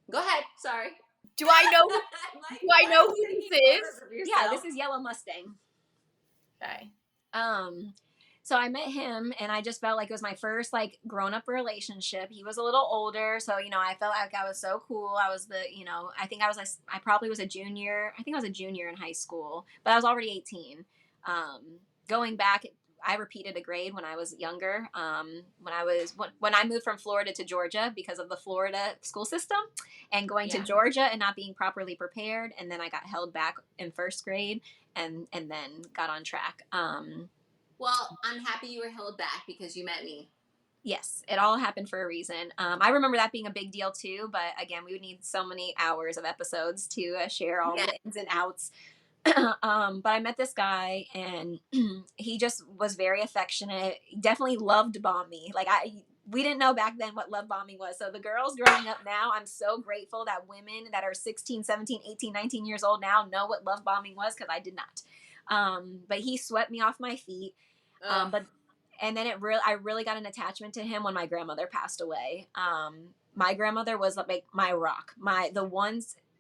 Go ahead. Sorry. Do I know? Like, Do I know who taking this is? photos of Yeah, yourself? this is Yellow Mustang. Okay. So I met him, and I just felt like it was my first like grown-up relationship. He was a little older, so I felt like I was so cool. I was I probably was a junior. I think I was a junior in high school, but I was already 18. Going back, I repeated a grade when I was younger. When I moved from Florida to Georgia because of the Florida school system, and going to Georgia and not being properly prepared, and then I got held back in first grade, and then got on track. Well, I'm happy you were held back because you met me. Yes, it all happened for a reason. I remember that being a big deal too, but again, we would need so many hours of episodes to share all the ins and outs. But I met this guy, and he just was very affectionate. He definitely loved bomb me. We didn't know back then what love bombing was. So the girls growing up now, I'm so grateful that women that are 16, 17, 18, 19 years old now know what love bombing was, because I did not. But he swept me off my feet. And then I really got an attachment to him when my grandmother passed away. My grandmother was like my rock.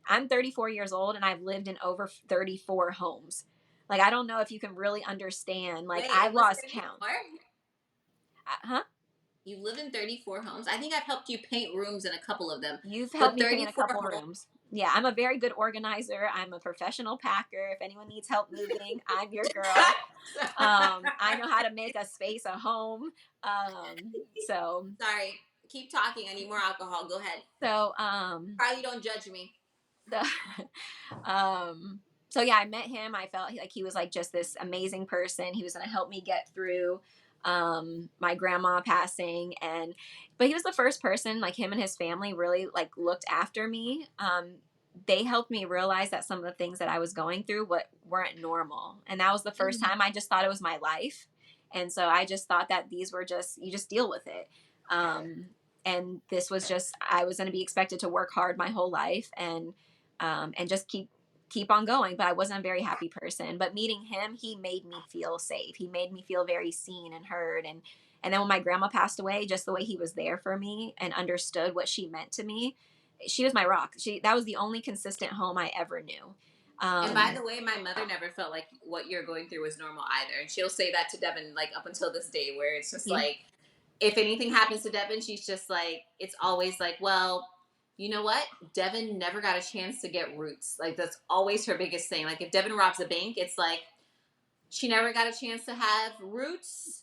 I'm 34 years old, and I've lived in over 34 homes. Like, I don't know if you can really understand. Like, I've lost count. Huh? You live in 34 homes. I think I've helped you paint rooms in a couple of them. You've helped me paint a couple rooms. Yeah, I'm a very good organizer. I'm a professional packer. If anyone needs help moving, I'm your girl. I know how to make a space a home. So sorry. Keep talking. I need more alcohol. Go ahead. So Carly, don't judge me. So yeah, I met him. I felt like he was like just this amazing person. He was going to help me get through my grandma passing, but he was the first person, like, him and his family really like looked after me. They helped me realize that some of the things that I was going through weren't normal, and that was the first time I just thought it was my life. And so I just thought that these were you just deal with it. And this was just, I was going to be expected to work hard my whole life, and just keep on going. But I wasn't a very happy person. But meeting him, he made me feel safe. He made me feel very seen and heard. And then when my grandma passed away, just the way he was there for me and understood what she meant to me, she was my rock. That was the only consistent home I ever knew. And by the way, my mother never felt like what you're going through was normal either. And she'll say that to Devyn, like, up until this day, where it's just like, if anything happens to Devyn, she's just like, it's always like, well, you know what? Devyn never got a chance to get roots. Like, that's always her biggest thing. Like, if Devyn robs a bank, it's like, she never got a chance to have roots.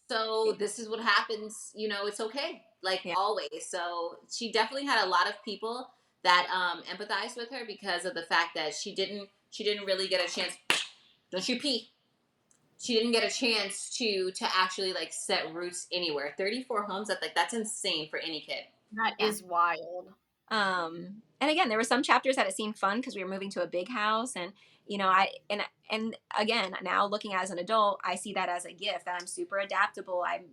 So this is what happens. It's okay. Like, always. So she definitely had a lot of people that empathized with her because of the fact that she didn't really get a chance. Don't you pee? She didn't get a chance to actually like set roots anywhere. 34 homes, that's insane for any kid. That is wild. And again, there were some chapters that it seemed fun because we were moving to a big house, and and again, now looking as an adult, I see that as a gift, that I'm super adaptable. I'm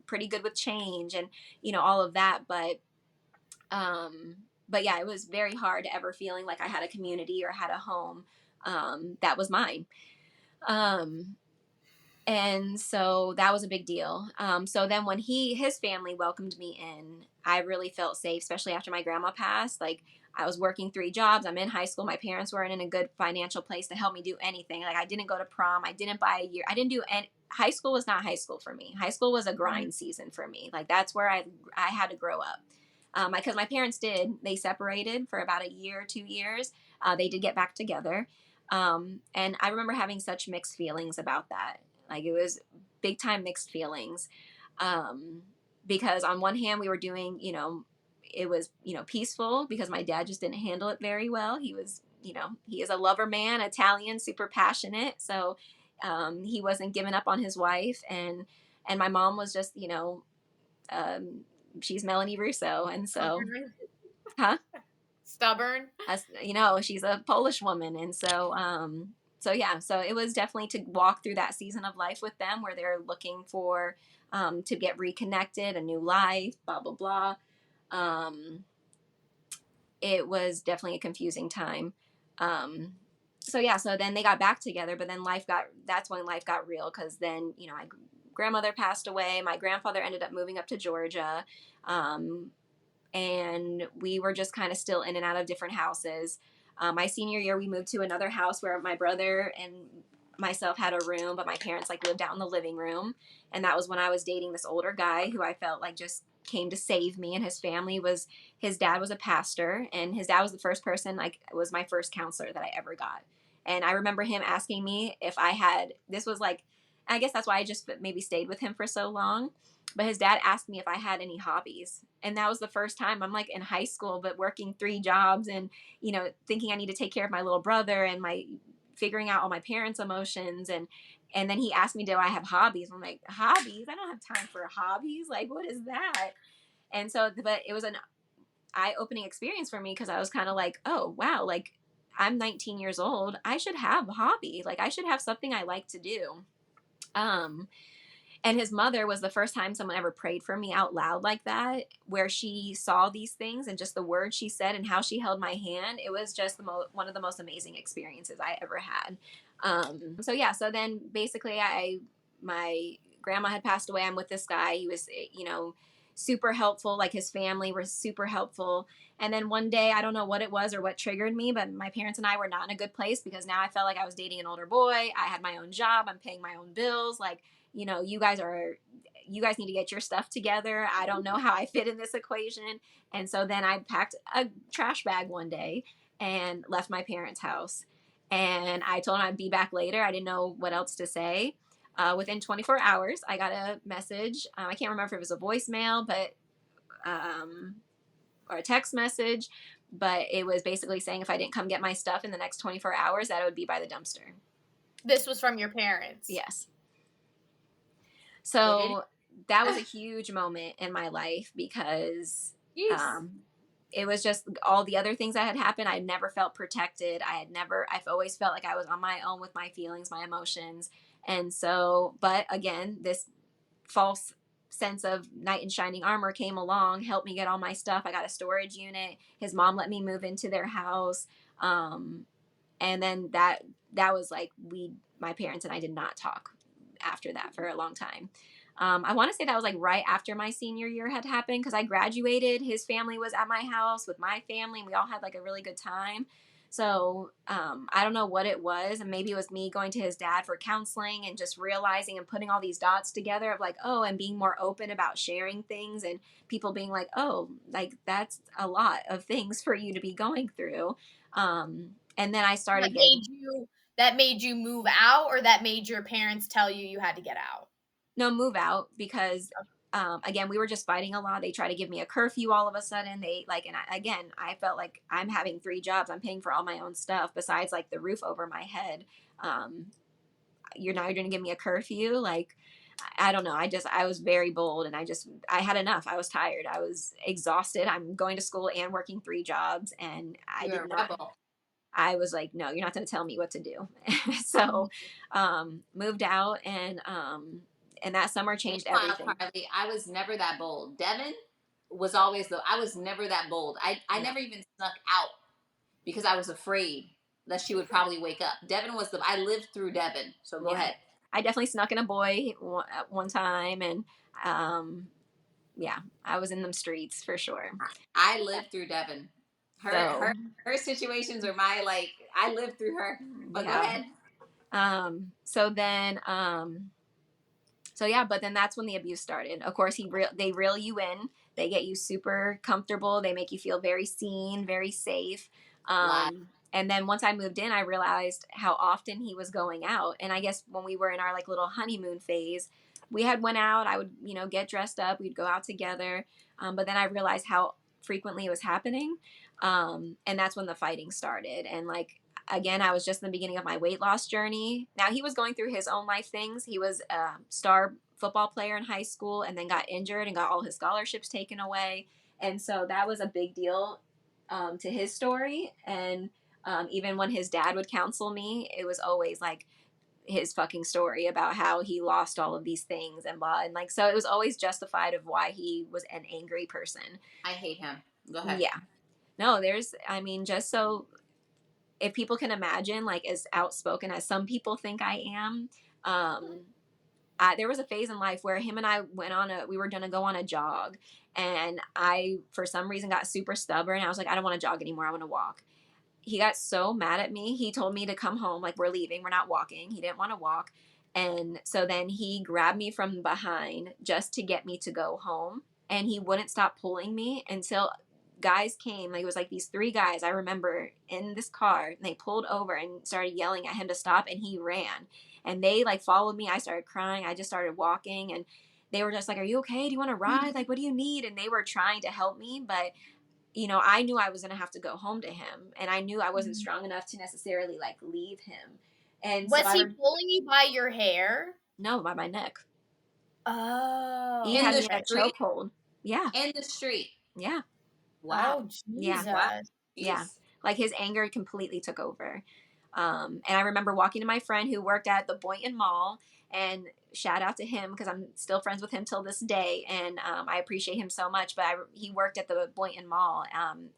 pretty good with change, and all of that. But yeah, it was very hard ever feeling like I had a community or had a home that was mine. And so that was a big deal. So then when his family welcomed me in, I really felt safe, especially after my grandma passed. Like, I was working 3 jobs. I'm in high school. My parents weren't in a good financial place to help me do anything. Like, I didn't go to prom. I didn't buy a year. I didn't do any. High school was not high school for me. High school was a grind season for me. Like, that's where I had to grow up. Because my parents they separated for about a year, 2 years. They did get back together. And I remember having such mixed feelings about that. Like, it was big time mixed feelings. Because on one hand, we were doing, it was, peaceful because my dad just didn't handle it very well. He was he is a lover man, Italian, super passionate. So he wasn't giving up on his wife, and my mom was just, um, she's Melanie Russo, and so, huh? Stubborn. As she's a Polish woman, and so yeah, so it was definitely to walk through that season of life with them where they're looking for to get reconnected, a new life, blah blah blah. Um, it was definitely a confusing time. Um, so yeah, so then they got back together, but then that's when life got real, because then my grandmother passed away, my grandfather ended up moving up to Georgia. Um, and we were just kind of still in and out of different houses. My senior year, we moved to another house where my brother and myself had a room, but my parents lived out in the living room. And that was when I was dating this older guy who I felt like just came to save me. And his dad was a pastor, and his dad was the first person, was my first counselor that I ever got. And I remember him asking me if this was I guess that's why I just maybe stayed with him for so long. But his dad asked me if I had any hobbies. And that was the first time I'm in high school, but working 3 jobs and, thinking I need to take care of my little brother and figuring out all my parents' emotions. And then he asked me, do I have hobbies? I'm like, hobbies? I don't have time for hobbies. What is that? And so, but it was an eye-opening experience for me, because I was kind of oh, wow, I'm 19 years old. I should have a hobby. I should have something I like to do. And his mother was the first time someone ever prayed for me out loud like that, where she saw these things and just the words she said and how she held my hand. It was just one of the most amazing experiences I ever had. So yeah, so then basically my grandma had passed away. I'm with this guy. He was, super helpful. His family were super helpful. And then one day, I don't know what it was or what triggered me, but my parents and I were not in a good place, because now I felt like I was dating an older boy. I had my own job. I'm paying my own bills. You guys need to get your stuff together. I don't know how I fit in this equation. And so then I packed a trash bag one day and left my parents' house. And I told them I'd be back later. I didn't know what else to say. Within 24 hours, I got a message. I can't remember if it was a voicemail, or a text message, but it was basically saying if I didn't come get my stuff in the next 24 hours, that it would be by the dumpster. This was from your parents? Yes. So that was a huge moment in my life, because it was just all the other things that had happened. I never felt protected. I've always felt like I was on my own with my feelings, my emotions. And so, but again, this false sense of knight in shining armor came along, helped me get all my stuff. I got a storage unit. His mom let me move into their house. And then that was my parents and I did not talk after that for a long time. I want to say that was right after my senior year had happened, because I graduated. His family was at my house with my family, and we all had a really good time. So I don't know what it was, and maybe it was me going to his dad for counseling and just realizing and putting all these dots together of oh, and being more open about sharing things, and people being oh, that's a lot of things for you to be going through. And then I started that made you move out, or that made your parents tell you had to get out? No, move out, because again, we were just fighting a lot. They try to give me a curfew all of a sudden. Again, I felt like I'm having 3 jobs. I'm paying for all my own stuff besides the roof over my head. You're going to give me a curfew? I don't know. I was very bold, and I had enough. I was tired. I was exhausted. I'm going to school and working 3 jobs, and I was like, no, you're not going to tell me what to do. So, moved out, and that summer changed everything. Carly, I was never that bold. Devyn was always I was never that bold. I never even snuck out because I was afraid that she would probably wake up. Devyn was I lived through Devyn. So go ahead. I definitely snuck in a boy at one time, and yeah, I was in them streets for sure. I lived through Devyn. Her situations are my I lived through her. But go ahead. So then so yeah, but then that's when the abuse started. Of course, they reel you in. They get you super comfortable. They make you feel very seen, very safe. And then once I moved in, I realized how often he was going out. And I guess when we were in our little honeymoon phase, we had went out. I would, get dressed up. We'd go out together. But then I realized how frequently it was happening. And that's when the fighting started. And like, again, I was just in the beginning of my weight loss journey. Now he was going through his own life things. He was a star football player in high school and then got injured and got all his scholarships taken away. And so that was a big deal to his story. And even when his dad would counsel me, it was always like his fucking story about how he lost all of these things and blah. And like, so it was always justified of why he was an angry person. I hate him. Go ahead. Yeah. No, I mean, just so if people can imagine, like, as outspoken as some people think I am, there was a phase in life where him and I we were going to go on a jog. And I, for some reason, got super stubborn. I was like, I don't want to jog anymore. I want to walk. He got so mad at me. He told me to come home. Like, we're leaving. We're not walking. He didn't want to walk. And so then he grabbed me from behind just to get me to go home. And he wouldn't stop pulling me until guys came. Like, it was like these 3 guys I remember in this car. And they pulled over and started yelling at him to stop. And he ran. And they like followed me. I started crying. I just started walking. And they were just like, are you okay? Do you want to ride? Like, what do you need? And they were trying to help me. But I knew I was going to have to go home to him, and I knew I wasn't strong enough to necessarily like leave him. And was he pulling you by your hair? No, by my neck. Oh. He had me in a chokehold. Yeah. In the street. Yeah. Wow. Oh, Jesus. Yeah. Wow. Yeah. Like, his anger completely took over. And I remember walking to my friend who worked at the Boynton Mall, and shout out to him because I'm still friends with him till this day. And I appreciate him so much. But he worked at the Boynton Mall,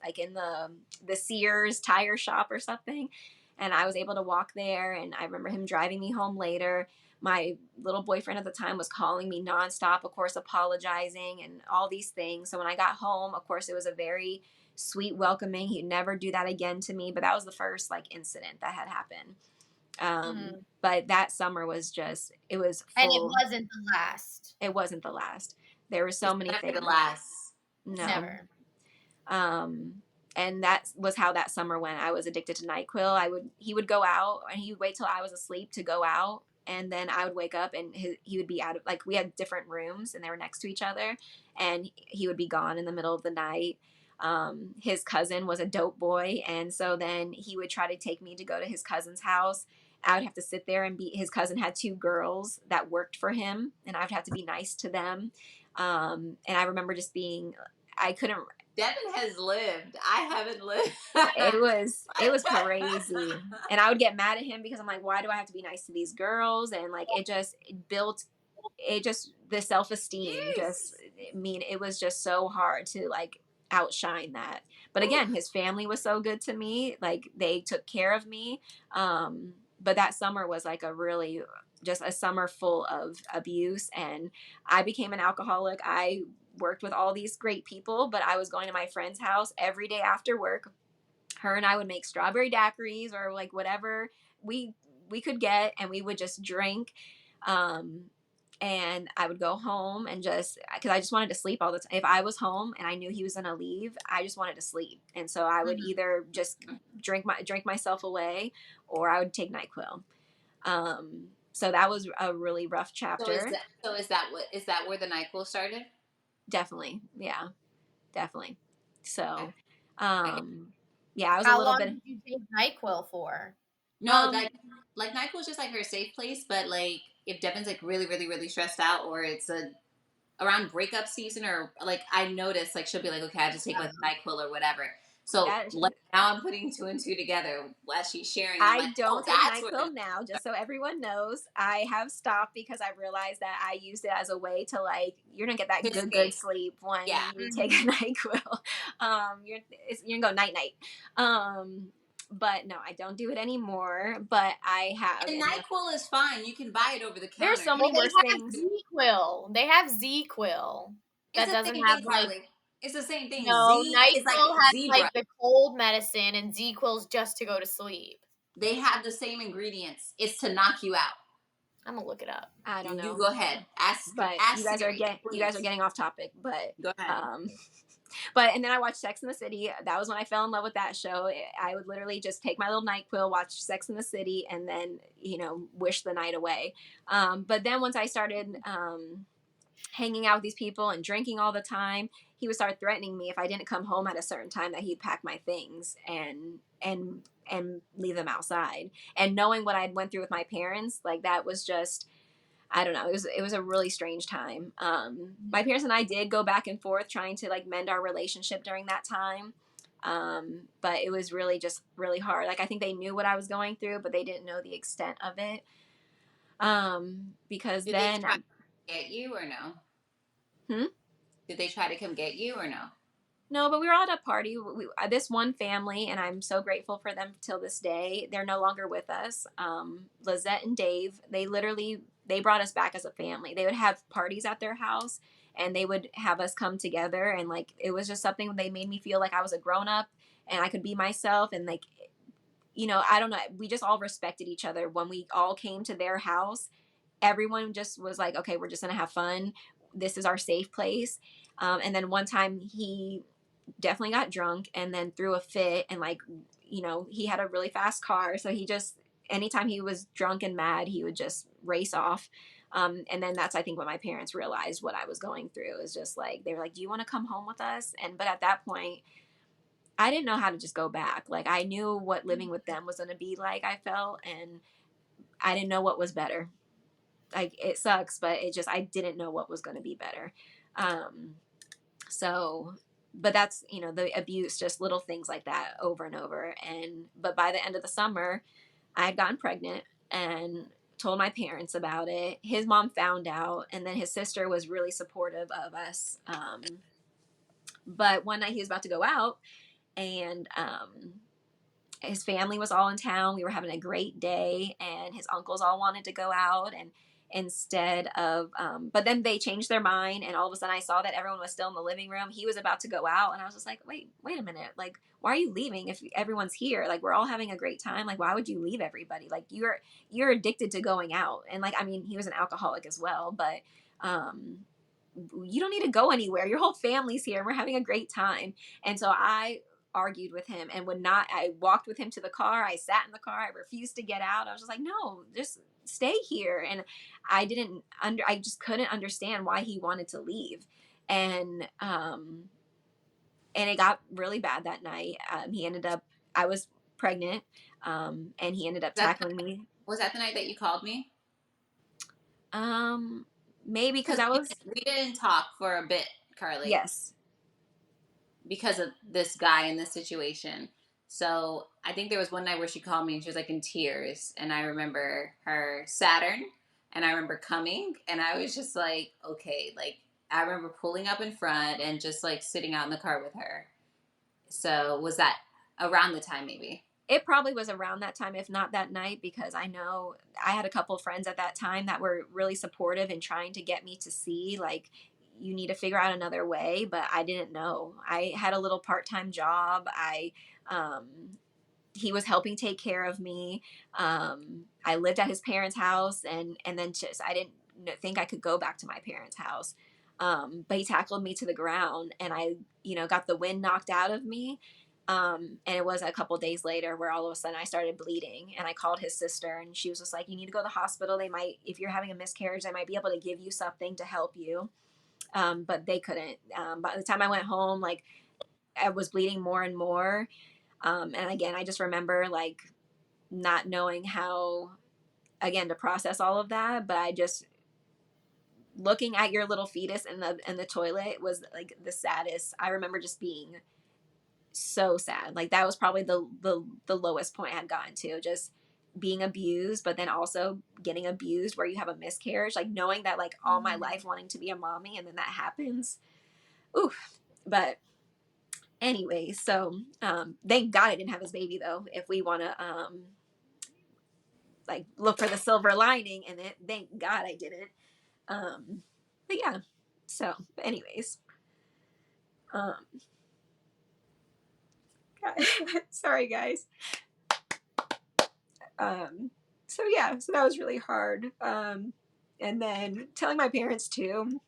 like in the Sears tire shop or something. And I was able to walk there. And I remember him driving me home later. My little boyfriend at the time was calling me nonstop, of course, apologizing and all these things. So when I got home, of course, it was a very sweet welcoming. He'd never do that again to me. But that was the first like incident that had happened. But that summer was just, it was full. And it wasn't the last. It wasn't the last. There were so many things. The last. No. Never. And that was how that summer went. I was addicted to NyQuil. He would go out and he would wait till I was asleep to go out. And then I would wake up and he would be out of, like, we had different rooms and they were next to each other, and he would be gone in the middle of the night. His cousin was a dope boy. And so then he would try to take me to go to his cousin's house. I would have to sit there and his cousin had 2 girls that worked for him, and I would have to be nice to them. And I remember just I couldn't. Devyn has lived. I haven't lived. it was crazy. And I would get mad at him because I'm like, why do I have to be nice to these girls? And like, the self-esteem it was just so hard to like outshine that. But again, his family was so good to me. Like, they took care of me. But that summer was like just a summer full of abuse, and I became an alcoholic. I worked with all these great people, but I was going to my friend's house every day after work. Her and I would make strawberry daiquiris or like whatever we could get, and we would just drink. And I would go home and because I just wanted to sleep all the time. If I was home and I knew he was going to leave, I just wanted to sleep. And so I would either just drink myself away, or I would take NyQuil. So that was a really rough chapter. So is that where the NyQuil started? Definitely. Yeah, definitely. So, yeah, I was How a little long bit. did you take NyQuil for? No, like NyQuil is just like her safe place. But like, if Devyn's like really, really, really stressed out, or it's around breakup season, or like I notice like she'll be like, okay, I just take like NyQuil or whatever. So now I'm putting 2 and 2 together as she's sharing. I don't take NyQuil now, just so everyone knows. I have stopped because I realized that I used it as a way to like, you're gonna get that good sleep when you take a NyQuil. You're gonna go night. But no, I don't do it anymore. But I have. And NyQuil is fine. You can buy it over the counter. There's so many worse things. ZQuil. They have ZQuil. That doesn't have like. It's the same thing. No, NyQuil has Zebra. like the cold medicine, and ZQuil's just to go to sleep. They have the same ingredients. It's to knock you out. I'm gonna look it up. I don't know. You go ahead. Ask. You guys are getting off topic. But go ahead. And then I watched Sex in the City. That was when I fell in love with that show. I would literally just take my little NyQuil, watch Sex in the City, and then wish the night away. But then once I started. hanging out with these people and drinking all the time, he would start threatening me if I didn't come home at a certain time that he'd pack my things and leave them outside. And knowing what I'd went through with my parents, like that was just, I don't know. It was a really strange time. My parents and I did go back and forth trying to like mend our relationship during that time. But it was really just really hard. Like I think they knew what I was going through, but they didn't know the extent of it. Because Did they then, try to get you or no? hmm? Did they try to come get you or no? No, but we were all at a party. This one family, and I'm so grateful for them till this day. They're no longer with us. Lizette and Dave, they brought us back as a family. They would have parties at their house, and they would have us come together, and like it was just something they made me feel like I was a grown up and I could be myself, and like I don't know. We just all respected each other when we all came to their house. Everyone just was like, okay, we're just gonna have fun. This is our safe place. And then one time he definitely got drunk and then threw a fit, and like he had a really fast car, so he just, anytime he was drunk and mad, he would just race off. And then that's, I think, when my parents realized what I was going through. Is just like, they were like, do you want to come home with us? And but at that point I didn't know how to just go back. Like I knew what living with them was going to be like, I felt, and I didn't know what was better. Like it sucks, but it just, I didn't know what was going to be better. um so, but that's, the abuse, just little things like that over and over. And but by the end of the summer I had gotten pregnant and told my parents about it. His mom found out, and then his sister was really supportive of us. But one night he was about to go out, and his family was all in town. We were having a great day, and his uncles all wanted to go out. And instead of, but then they changed their mind, and all of a sudden I saw that everyone was still in the living room. He was about to go out, and I was just like, wait a minute. Like, why are you leaving if everyone's here? Like, we're all having a great time. Like, why would you leave everybody? Like, you're addicted to going out. And like, I mean, he was an alcoholic as well, but, you don't need to go anywhere. Your whole family's here and we're having a great time. And so I argued with him and would not. I walked with him to the car. I sat in the car. I refused to get out. I was just like, no, just stay here. And I just couldn't understand why he wanted to leave. And it got really bad that night. He ended up, I was pregnant. And he ended up That tackling me. was that the night that you called me? um Maybe because Because I was, we didn't talk for a bit, Carly, yes. because of this guy in this situation. So I think there was one night where she called me and she was like in tears, and I remember her Saturn, and I remember coming, and I was just like, okay, like I remember pulling up in front and just like sitting out in the car with her. So was that around the time maybe? It probably was around that time, if not that night, because I know I had a couple of friends at that time that were really supportive in trying to get me to see, like, you need to figure out another way. But I didn't know. I had a little part-time job. Um, he was helping take care of me. I lived at his parents' house, and then just, I didn't think I could go back to my parents' house. But he tackled me to the ground, and I, got the wind knocked out of me. And it was a couple days later where all of a sudden I started bleeding, and I called his sister, and she was just like, you need to go to the hospital. They might, if you're having a miscarriage, they might be able to give you something to help you. But they couldn't. By the time I went home, like, I was bleeding more and more. And again, I just remember like not knowing how, again, to process all of that. But I just, looking at your little fetus in the toilet was like the saddest. I remember just being so sad. Like that was probably the lowest point I had gotten to, just being abused, but then also getting abused where you have a miscarriage, like knowing that, like, all my life wanting to be a mommy, and then that happens. Oof. But anyway, so thank God I didn't have his baby, though, if we want to like look for the silver lining in it. Thank God I didn't. But yeah. So, but anyways, um sorry guys. So yeah, so that was really hard. And then telling my parents too.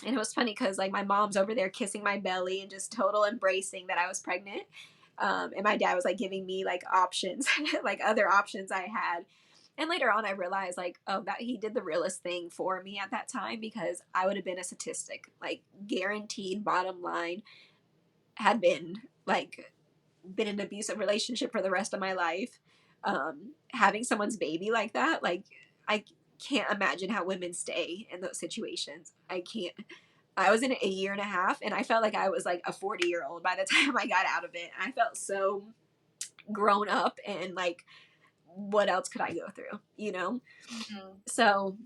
And it was funny because like my mom's over there kissing my belly and just total embracing that I was pregnant. And my dad was like giving me like options, like other options I had. And later on, I realized, like, oh, that he did the realest thing for me at that time, because I would have been a statistic. Like, guaranteed, bottom line, had been like, been in an abusive relationship for the rest of my life. Having someone's baby like that, like, I can't imagine how women stay in those situations. I can't. I was in it a year and a half, and I felt like I was like a 40-year-old by the time I got out of it. I felt so grown up, and like, what else could I go through, you know? Mm-hmm. So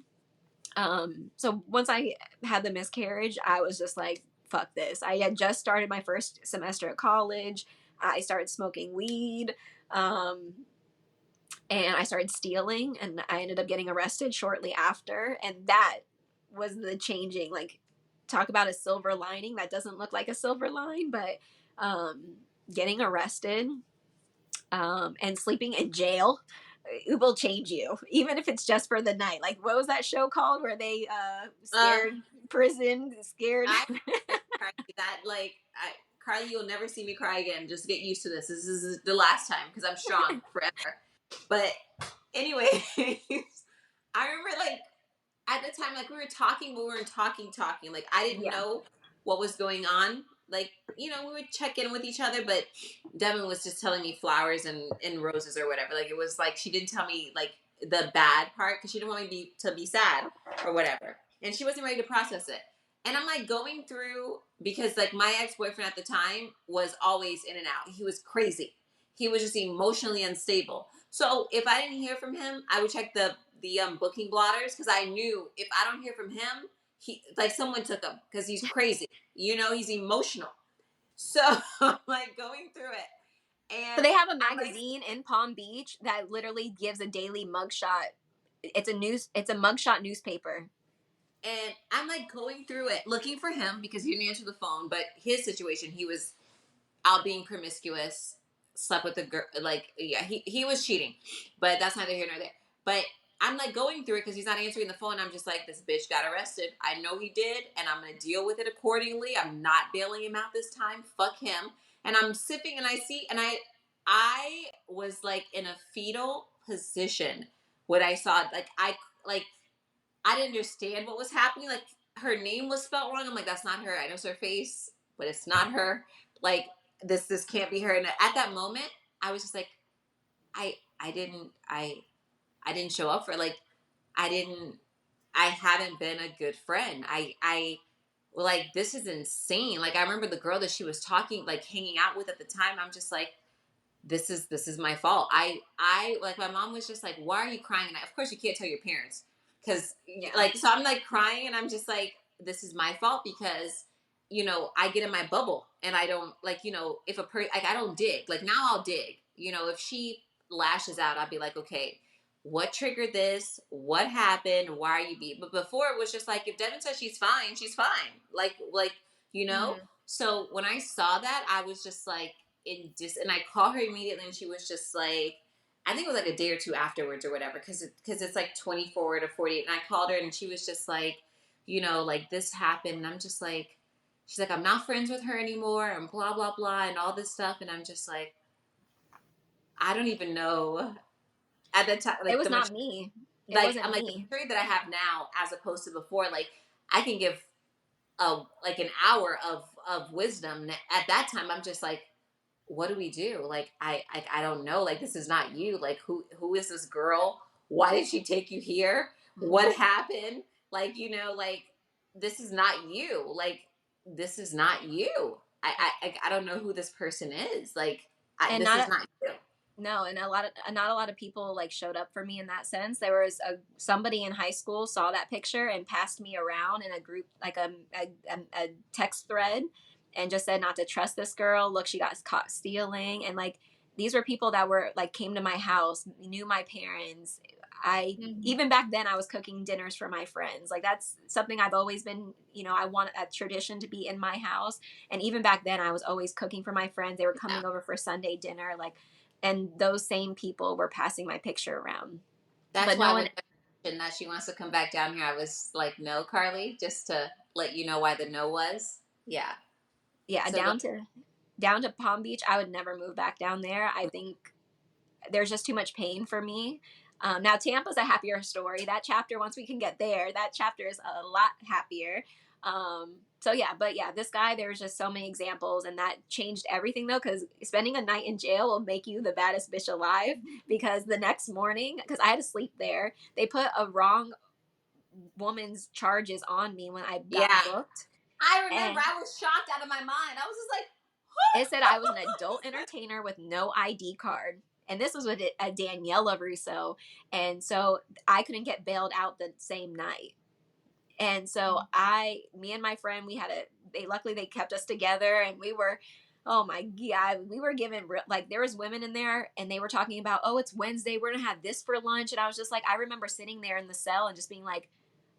once I had the miscarriage, I was just like, fuck this. I had just started my first semester at college. I started smoking weed. And I started stealing, and I ended up getting arrested shortly after. And that was the changing, like, talk about a silver lining that doesn't look like a silver line, but getting arrested, and sleeping in jail, it will change you, even if it's just for the night. Like, what was that show called where they Uh, scared prison, scared? I that like Carly, you'll never see me cry again. Just get used to this. This is the last time because I'm strong forever. But anyway, I remember like at the time, like we were talking, but we weren't talking. Like I didn't Yeah. know what was going on. Like, you know, we would check in with each other, but Devyn was just telling me flowers and roses or whatever. Like it was like she didn't tell me like the bad part because she didn't want me to be sad or whatever. And she wasn't ready to process it. And I'm like going through because like my ex-boyfriend at the time was always in and out. He was crazy. He was just emotionally unstable. So if I didn't hear from him, I would check the booking blotters because I knew if I don't hear from him, he like someone took him because he's crazy. You know, he's emotional. So I'm like going through it, So and they have a I'm like, magazine in Palm Beach that literally gives a daily mugshot. It's a mugshot newspaper. and I'm like going through it, looking for him because he didn't answer the phone. But his situation, he was out being promiscuous, slept with a girl. Like, yeah, he was cheating, but that's neither here nor there. But I'm like going through it because he's not answering the phone. I'm just like, this bitch got arrested. I know he did, and I'm gonna deal with it accordingly. I'm not bailing him out this time. Fuck him. And I'm sipping, and I see, and I was like in a fetal position when I saw like like I didn't understand what was happening. Like her name was spelled wrong. I'm like, that's not her. I know it's her face, but it's not her. Like this can't be her. And at that moment, I was just like, I didn't show up for like I didn't I haven't been a good friend. I like this is insane. Like I remember the girl that she was talking like hanging out with at the time. I'm just like this is my fault. I like my mom was just like, why are you crying? And of course you can't tell your parents because Yeah. like so I'm like crying and I'm just like this is my fault because you know I get in my bubble and I don't like you know if like I don't dig like now I'll dig you know if she lashes out I'll be like okay what triggered this what happened why are you beat but before it was just like if Devyn says she's fine like you know Mm-hmm. so when I saw that I was just like and I called her immediately and she was just like I think it was like a day or two afterwards or whatever because it's like 24 to 48 and I called her and she was just like you know like this happened and I'm just like she's like I'm not friends with her anymore and blah blah blah and all this stuff and I'm just like I don't even know at the time It like was the not much me. It like wasn't I'm like the me. maturity that I have now as opposed to before like I can give a like an hour of wisdom at that time I'm just like what do we do? Like I don't know. Like this is not you. Like who is this girl? Why did she take you here? Mhm. What happened? Like you know, like this is not you. Like this is not you. I don't know who this person is. Like And this is not not you. no, and not a lot of people like showed up for me in that sense. There was somebody in high school saw that picture and passed me around in a group, like a text thread, and just said not to trust this girl. Look, she got caught stealing, and like these were people that were like came to my house, knew my parents. I Mm-hmm. even back then I was cooking dinners for my friends. Like that's something I've always been, I want a tradition to be in my house. And even back then I was always cooking for my friends. They were Yeah. coming over for Sunday dinner, like, and those same people were passing my picture around. That's But no why one, when mentioned that she wants to come back down here, I was like, no, Carly, just to let you know why the no was. Yeah. yeah, So go. down to Palm Beach, I would never move back down there. I think there's just too much pain for me. Now Tampa's a happier story. That chapter, once we can get there, that chapter is a lot happier. So yeah, but yeah, this guy, there's just so many examples, and that changed everything though, because spending a night in jail will make you the baddest bitch alive. Because the next morning, because I had to sleep there, they put a wrong woman's charges on me when I got Yeah. booked. I remember And I was shocked out of my mind. I was just like, it said I was an adult entertainer with no ID card. And this was with a Daniela Russo. And so I couldn't get bailed out the same night. And so me and my friend, luckily they kept us together, and we were, oh my God, we were given, like, there was women in there and they were talking about, oh, it's Wednesday, we're going to have this for lunch. And I was just like, I remember sitting there in the cell and just being like,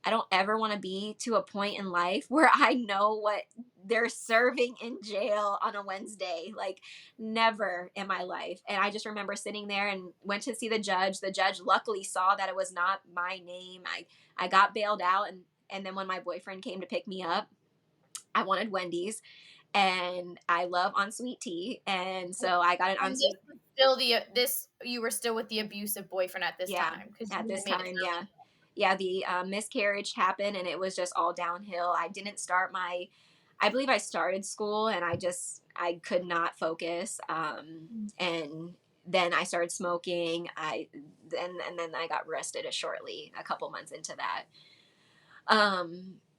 I don't ever want to be to a point in life where I know what they're serving in jail on a Wednesday. Like, never in my life. And I just remember sitting there and went to see the judge. The judge luckily saw that it was not my name. I got bailed out, and then when my boyfriend came to pick me up, I wanted Wendy's, and I love unsweet tea, and so I got an And this unsweet. was still you were still with the abusive boyfriend at this Yeah, time because at you this made it time, through. yeah. Yeah, the miscarriage happened, and it was just all downhill. I didn't start I believe I started school, and I could not focus. And then I started smoking. And then I got arrested shortly, a couple months into that.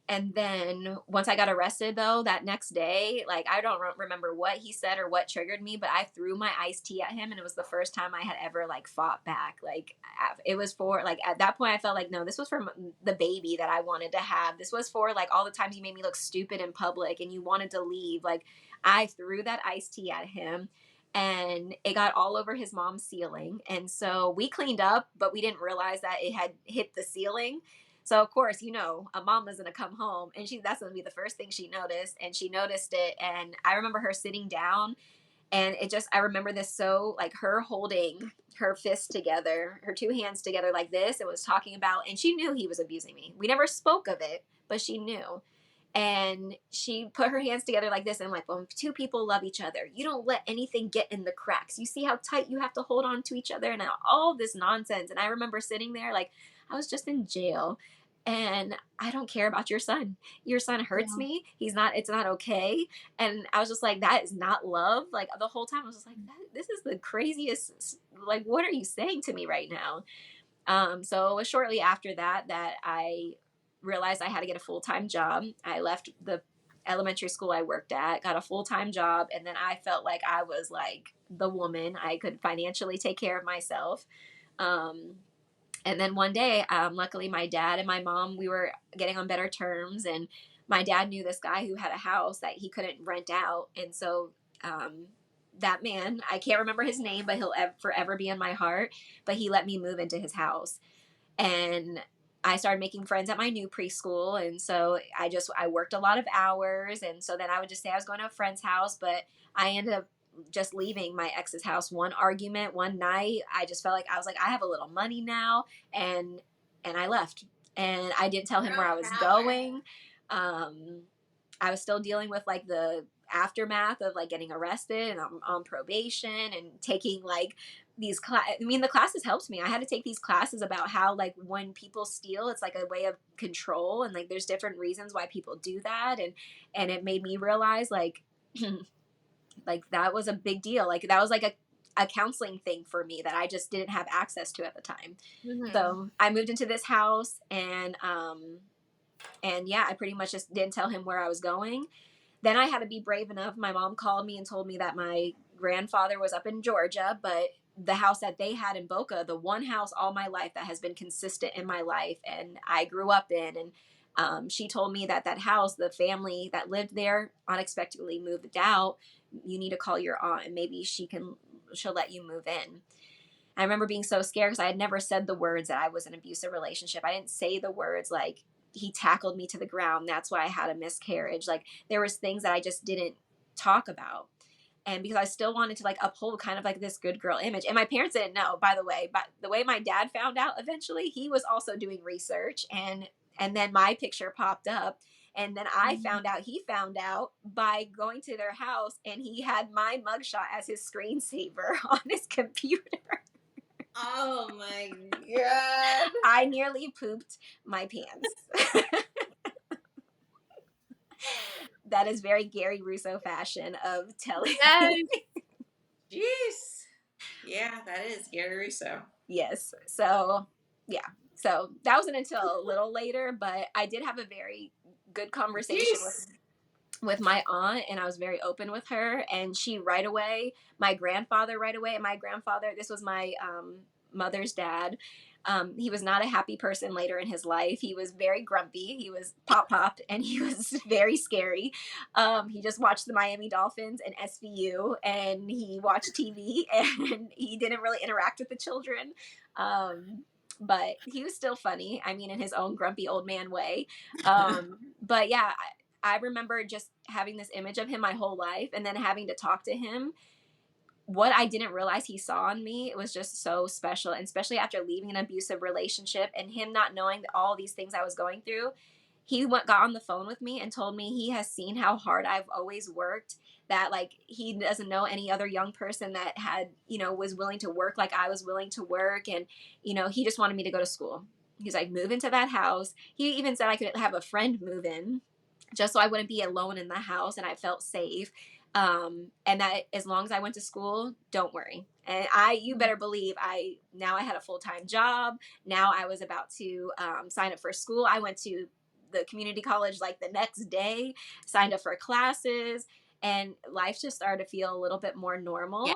And then once I got arrested, though, that next day, like, I don't remember what he said or what triggered me, but I threw my iced tea at him, and it was the first time I had ever, like, fought back. Like, it was for, like, at that point I felt like, no, this was for the baby that I wanted to have. This was for, like, all the times you made me look stupid in public and you wanted to leave. Like, I threw that iced tea at him, and it got all over his mom's ceiling. And so we cleaned up, but we didn't realize that it had hit the ceiling. So of course, a mama's gonna come home, and that's gonna be the first thing she noticed, and she noticed it. And I remember her sitting down, and I remember this, so, like, her holding her fists together, her two hands together like this, and was talking about, and she knew he was abusing me. We never spoke of it, but she knew. And she put her hands together like this, and I'm like, well, two people love each other, you don't let anything get in the cracks. You see how tight you have to hold on to each other, and all this nonsense. And I remember sitting there like, I was just in jail, and I don't care about your son. Your son hurts me. It's not okay. And I was just like, that is not love. Like, the whole time I was just like, this is the craziest. Like, what are you saying to me right now? So it was shortly after that I realized I had to get a full-time job. I left the elementary school I worked at, got a full-time job, and then I felt like I was like the woman. I could financially take care of myself. And then one day, luckily, my dad and my mom, we were getting on better terms, and my dad knew this guy who had a house that he couldn't rent out. And so that man, I can't remember his name, but he'll forever be in my heart. But he let me move into his house, and I started making friends at my new preschool. And so I worked a lot of hours, and so then I would just say I was going to a friend's house, but I ended up just leaving my ex's house. One argument one night, I just felt like, I was like, I have a little money now, and I left, and I didn't tell him where I was going. I was still dealing with, like, the aftermath of, like, getting arrested, and I'm on probation and taking, like, these the classes helped me. I had to take these classes about how, like, when people steal, it's like a way of control, and, like, there's different reasons why people do that. And it made me realize, like, like, that was a big deal. Like, that was like a counseling thing for me that I just didn't have access to at the time. Mm-hmm. So I moved into this house, and yeah, I pretty much just didn't tell him where I was going. Then I had to be brave enough. My mom called me and told me that my grandfather was up in Georgia, but the house that they had in Boca, the one house all my life that has been consistent in my life and I grew up in. And she told me that house, the family that lived there unexpectedly moved out. You need to call your aunt, and maybe she'll let you move in. I remember being so scared because I had never said the words that I was in an abusive relationship. I didn't say the words like, he tackled me to the ground, that's why I had a miscarriage. Like, there was things that I just didn't talk about. And because I still wanted to, like, uphold kind of like this good girl image. And my parents didn't know, by the way. But the way my dad found out eventually, he was also doing research, and then my picture popped up. And then I found out he found out by going to their house, and he had my mugshot as his screensaver on his computer. Oh my God. I nearly pooped my pants. That is very Gary Russo fashion of telling. Yes. Jeez. Yeah, that is Gary Russo. Yes. So, yeah. So that wasn't until a little later, but I did have a very good conversation Jeez. with my aunt, and I was very open with her, and she right away, my grandfather right away, and my grandfather, this was my mother's dad. He was not a happy person later in his life. He was very grumpy. He was pop, and he was very scary. He just watched the Miami Dolphins and SVU, and he watched TV, and he didn't really interact with the children. But he was still funny. I mean, in his own grumpy old man way. But yeah, I remember just having this image of him my whole life, and then having to talk to him. What I didn't realize he saw in me, it was just so special. And especially after leaving an abusive relationship and him not knowing all these things I was going through, got on the phone with me and told me he has seen how hard I've always worked, that like he doesn't know any other young person that had, was willing to work like I was willing to work. And, he just wanted me to go to school. He's like, move into that house. He even said I could have a friend move in just so I wouldn't be alone in the house and I felt safe. And that as long as I went to school, don't worry. And you better believe now I had a full-time job. Now I was about to sign up for school. I went to the community college like the next day, signed up for classes, and life just started to feel a little bit more normal. Yeah.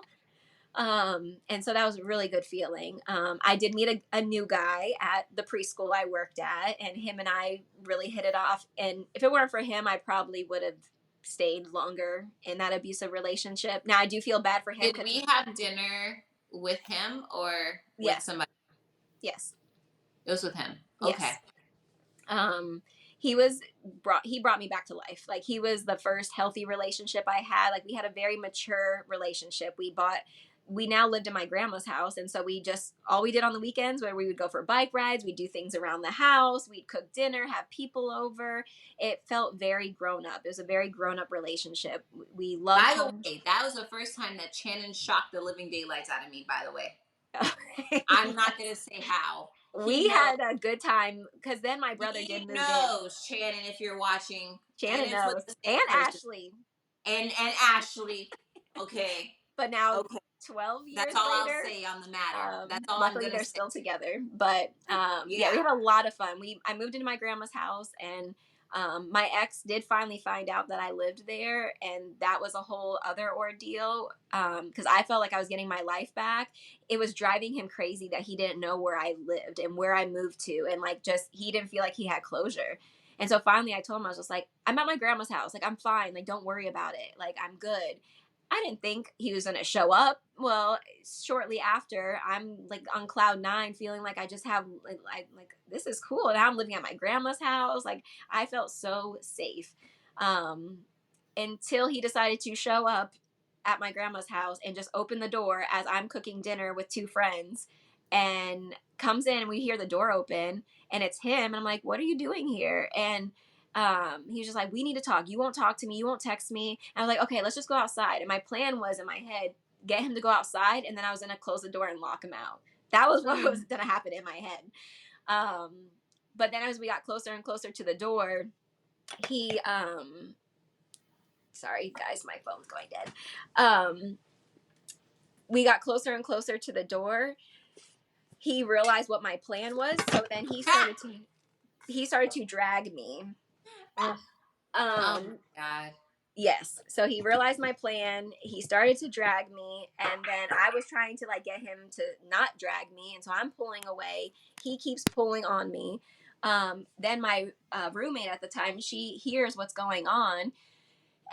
And so that was a really good feeling. I did meet a new guy at the preschool I worked at, and him and I really hit it off. And if it weren't for him, I probably would have stayed longer in that abusive relationship. Now I do feel bad for him. Did we have dinner with him or with Yes. somebody? Yes. It was with him. Yes. Okay. He brought me back to life. Like, he was the first healthy relationship I had. Like, we had a very mature relationship. We now lived in my grandma's house, and so all we did on the weekends, where we would go for bike rides, we'd do things around the house, we'd cook dinner, have people over. It felt very grown up. It was a very grown up relationship. We loved. By the way, that was the first time that Shannon shocked the living daylights out of me, by the way. I'm not going to say how. We had a good time, because then my brother did move in. Shannon, if you're watching. Shannon knows. And Ashley. And Ashley. Okay. But now, 12 years That's all later, I'll say on the matter. That's all luckily I'm they're say. Still together. But yeah, we had a lot of fun. I moved into my grandma's house, and my ex did finally find out that I lived there, and that was a whole other ordeal, because I felt like I was getting my life back. It was driving him crazy that he didn't know where I lived and where I moved to, and like, just he didn't feel like he had closure. And so finally I told him, I was just like, I'm at my grandma's house, like, I'm fine, like, don't worry about it, like, I'm good. I didn't think he was going to show up. Well, shortly after, I'm like on cloud 9, feeling like I just have like this is cool. And I'm living at my grandma's house. Like, I felt so safe, until he decided to show up at my grandma's house and just open the door as I'm cooking dinner with 2 friends, and comes in, and we hear the door open, and it's him. And I'm like, what are you doing here? And he was just like, we need to talk. You won't talk to me. You won't text me. And I was like, okay, let's just go outside. And my plan was, in my head, get him to go outside, and then I was going to close the door and lock him out. That was what was going to happen in my head. But then as we got closer and closer to the door, he, sorry guys, my phone's going dead. We got closer and closer to the door. He realized what my plan was. So then he started to drag me. Oh my God. Yes. So he realized my plan. He started to drag me, and then I was trying to like get him to not drag me, and so I'm pulling away. He keeps pulling on me. Then my roommate at the time, she hears what's going on,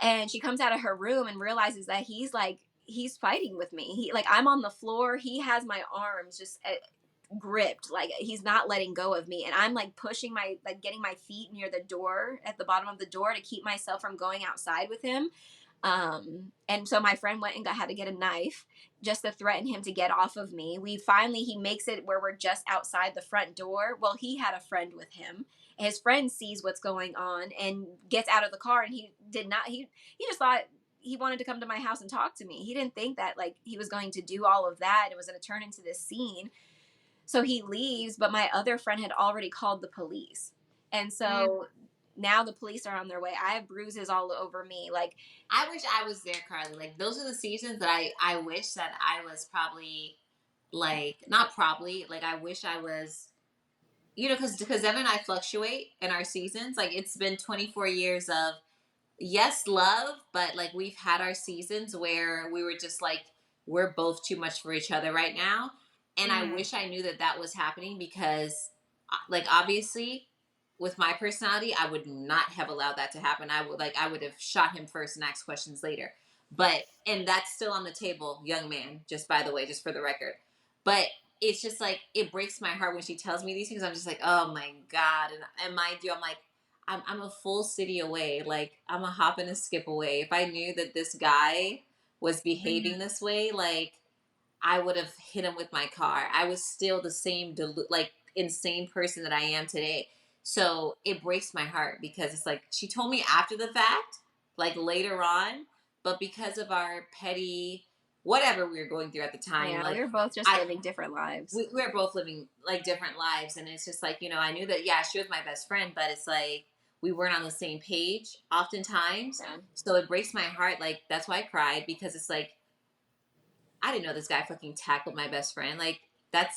and she comes out of her room and realizes that he's fighting with me. I'm on the floor. He has my arms just gripped, like he's not letting go of me, and I'm like pushing getting my feet near the door, at the bottom of the door, to keep myself from going outside with him. And so my friend went and had to get a knife just to threaten him to get off of me. He makes it where we're just outside the front door. Well, he had a friend with him. His friend sees what's going on and gets out of the car, and he just thought he wanted to come to my house and talk to me. He didn't think that like he was going to do all of that. It was going to turn into this scene. So he leaves, but my other friend had already called the police. And so now the police are on their way. I have bruises all over me. Like, I wish I was there, Carly. Like, those are the seasons that I wish that I was probably, like, not probably, like, I wish I was, you know, because Devyn and I fluctuate in our seasons. Like, it's been 24 years of, yes, love, but like we've had our seasons where we were just like, we're both too much for each other right now. And I wish I knew that that was happening because, like, obviously, with my personality, I would not have allowed that to happen. I would have shot him first and asked questions later. But, and that's still on the table, young man, just by the way, just for the record. But it's just like, it breaks my heart when she tells me these things. I'm just like, oh my God. And mind you, I'm like, I'm a full city away. Like, I'm a hop and a skip away. If I knew that this guy was behaving this way, like, I would have hit him with my car. I was still the same, like, insane person that I am today. So it breaks my heart because it's like she told me after the fact, like later on, but because of our petty whatever we were going through at the time, yeah, we like, were both just living different lives. we were both living like different lives, and it's just like, you know, I knew that, yeah, she was my best friend, but it's like we weren't on the same page oftentimes. Yeah. So it breaks my heart. Like, that's why I cried, because it's like, I didn't know this guy fucking tackled my best friend. Like, that's,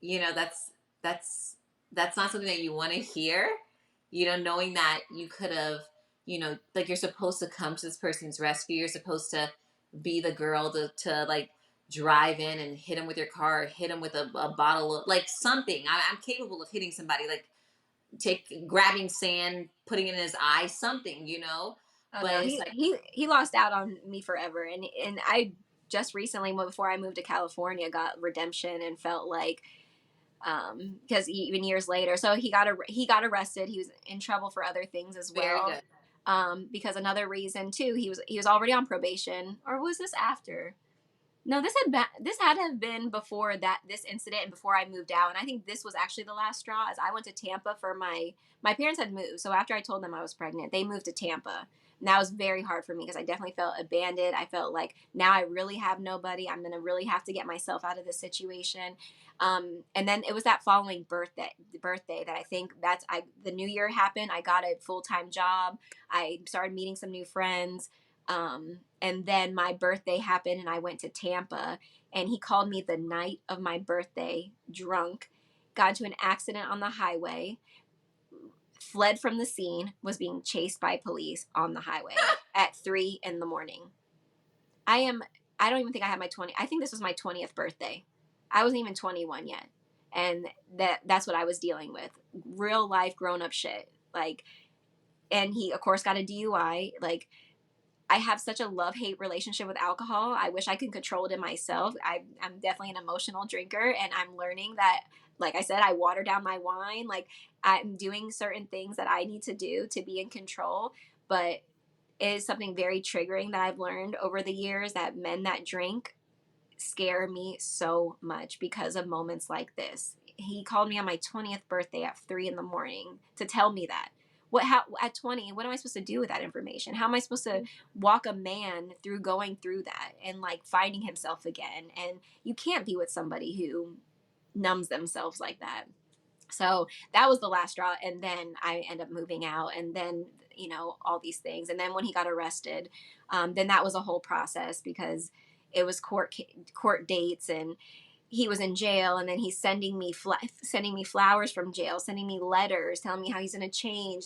you know, that's that's not something that you want to hear, you know, knowing that you could have, you know, like, you're supposed to come to this person's rescue, you're supposed to be the girl to like drive in and hit him with your car, or hit him with a bottle of like something. I'm capable of hitting somebody, like grabbing sand, putting it in his eye, something, you know. Oh But no, it's like, he lost out on me forever, and I just recently, before I moved to California, got redemption and felt like, because even years later, so he got arrested. He was in trouble for other things as very well. good. Because another reason too, he was already on probation, or was this after? No, this had to have been before this incident and before I moved out. And I think this was actually the last straw. As I went to Tampa for my parents had moved, so after I told them I was pregnant, they moved to Tampa. And that was very hard for me because I definitely felt abandoned. I felt like now I really have nobody. I'm gonna really have to get myself out of this situation. And then it was that following birthday that I think the new year happened. I got a full time job. I started meeting some new friends. And then my birthday happened and I went to Tampa, and he called me the night of my birthday drunk, got into an accident on the highway, fled from the scene, was being chased by police on the highway at 3 in the morning. I don't even think I had I think this was my 20th birthday. I wasn't even 21 yet. And that's what I was dealing with. Real life grown up shit. Like, and he of course got a DUI. Like, I have such a love-hate relationship with alcohol. I wish I could control it in myself. I'm definitely an emotional drinker, and I'm learning that, like I said, I water down my wine. Like, I'm doing certain things that I need to do to be in control, but it is something very triggering that I've learned over the years, that men that drink scare me so much because of moments like this. He called me on my 20th birthday at 3 in the morning to tell me that. How at 20, what am I supposed to do with that information? How am I supposed to walk a man through going through that and like finding himself again? And you can't be with somebody who numbs themselves like that. So that was the last straw. And then I end up moving out, and then, you know, all these things. And then when he got arrested, then that was a whole process because it was court dates, and he was in jail, and then he's sending me flowers from jail, sending me letters, telling me how he's going to change,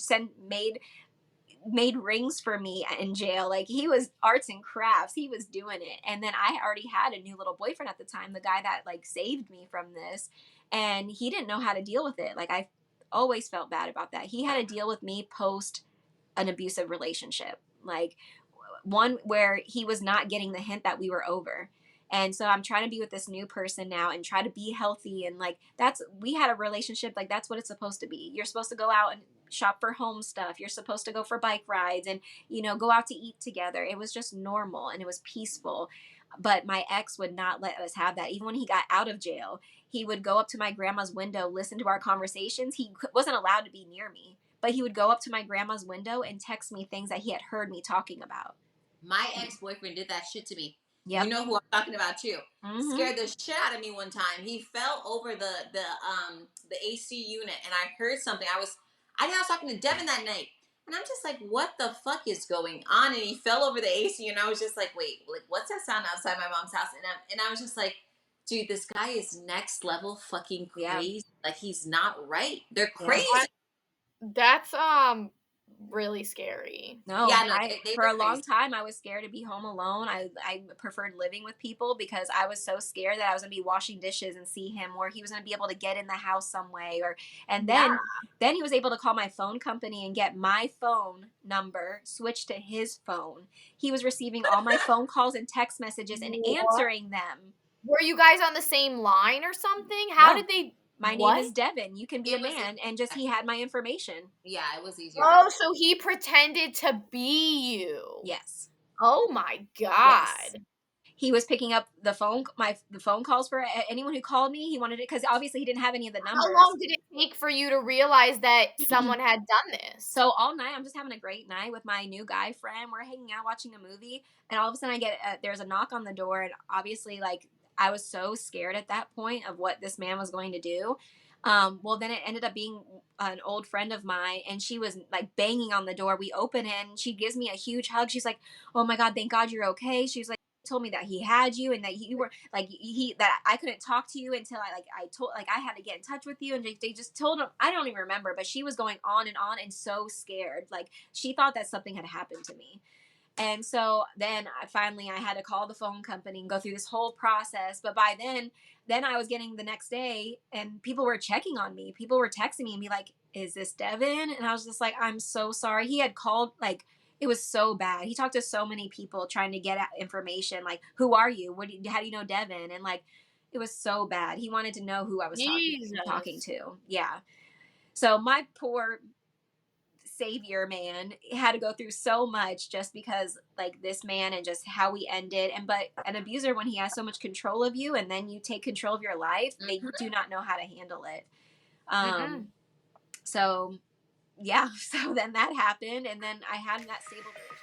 made rings for me in jail. Like, he was arts and crafts, he was doing it. And then I already had a new little boyfriend at the time, the guy that like saved me from this, and he didn't know how to deal with it. Like, I always felt bad about that. He had to deal with me post an abusive relationship, like one where he was not getting the hint that we were over. And so I'm trying to be with this new person now and try to be healthy. And like, we had a relationship, like that's what it's supposed to be. You're supposed to go out and shop for home stuff. You're supposed to go for bike rides and, you know, go out to eat together. It was just normal and it was peaceful. But my ex would not let us have that. Even when he got out of jail, he would go up to my grandma's window, listen to our conversations. He wasn't allowed to be near me, but he would go up to my grandma's window and text me things that he had heard me talking about. My ex-boyfriend did that shit to me. You Yep. know who I'm talking about too. Mm-hmm. Scared the shit out of me one time. He fell over the AC unit, and I heard something. I think I was talking to Devyn that night, and I'm just like, what the fuck is going on? And he fell over the AC, and I was just like, wait, like what's that sound outside my mom's house? And I was just like, dude, this guy is next level fucking Yeah. crazy. Like he's not right. They're Yeah. crazy. That's really scary. No, Yeah, no, they for were a long crazy. time I was scared to be home alone. I preferred living with people because I was so scared that I was gonna be washing dishes and see him, or he was gonna be able to get in the house some way, or and Yeah. then he was able to call my phone company and get my phone number switched to his phone. He was receiving all my phone calls and text messages and What? answering them. Were you guys on the same line or something? How No, did they my name what? is Devyn. You can be a It was man, and just he had my information. yeah, it was easier that Oh, way. so he pretended to be you. Yes, Oh my yes. god. He was picking up the phone calls for anyone who called me. He wanted it because obviously he didn't have any of the How numbers. long did it take for you to realize that someone had done this? So all night I'm just having a great night with my new guy friend. We're hanging out watching a movie, and all of a sudden I get there's a knock on the door, and obviously like I was so scared at that point of what this man was going to do. Well, then it ended up being an old friend of mine, and she was like banging on the door. We open it, and she gives me a huge hug. She's like, "Oh my god, thank God you're okay." She's like, told me that he had you and that you were like he that I couldn't talk to you until I told like I had to get in touch with you, and they just told him. I don't even remember, but she was going on and so scared, like she thought that something had happened to me. And so then I had to call the phone company and go through this whole process. But by then I was getting the next day, and people were checking on me. People were texting me and be like, "Is this Devyn?" And I was just like, "I'm so sorry." He had called like it was so bad. He talked to so many people trying to get information, like, "Who are you? How do you know Devyn?" And like, it was so bad. He wanted to know who I was talking Jesus. to. Yeah. So my poor savior man had to go through so much just because like this man and just how we ended. And but an abuser, when he has so much control of you and then you take control of your life, they Mhm. do not know how to handle it. Mm-mm. So yeah, so then that happened, and then I had that stable relationship.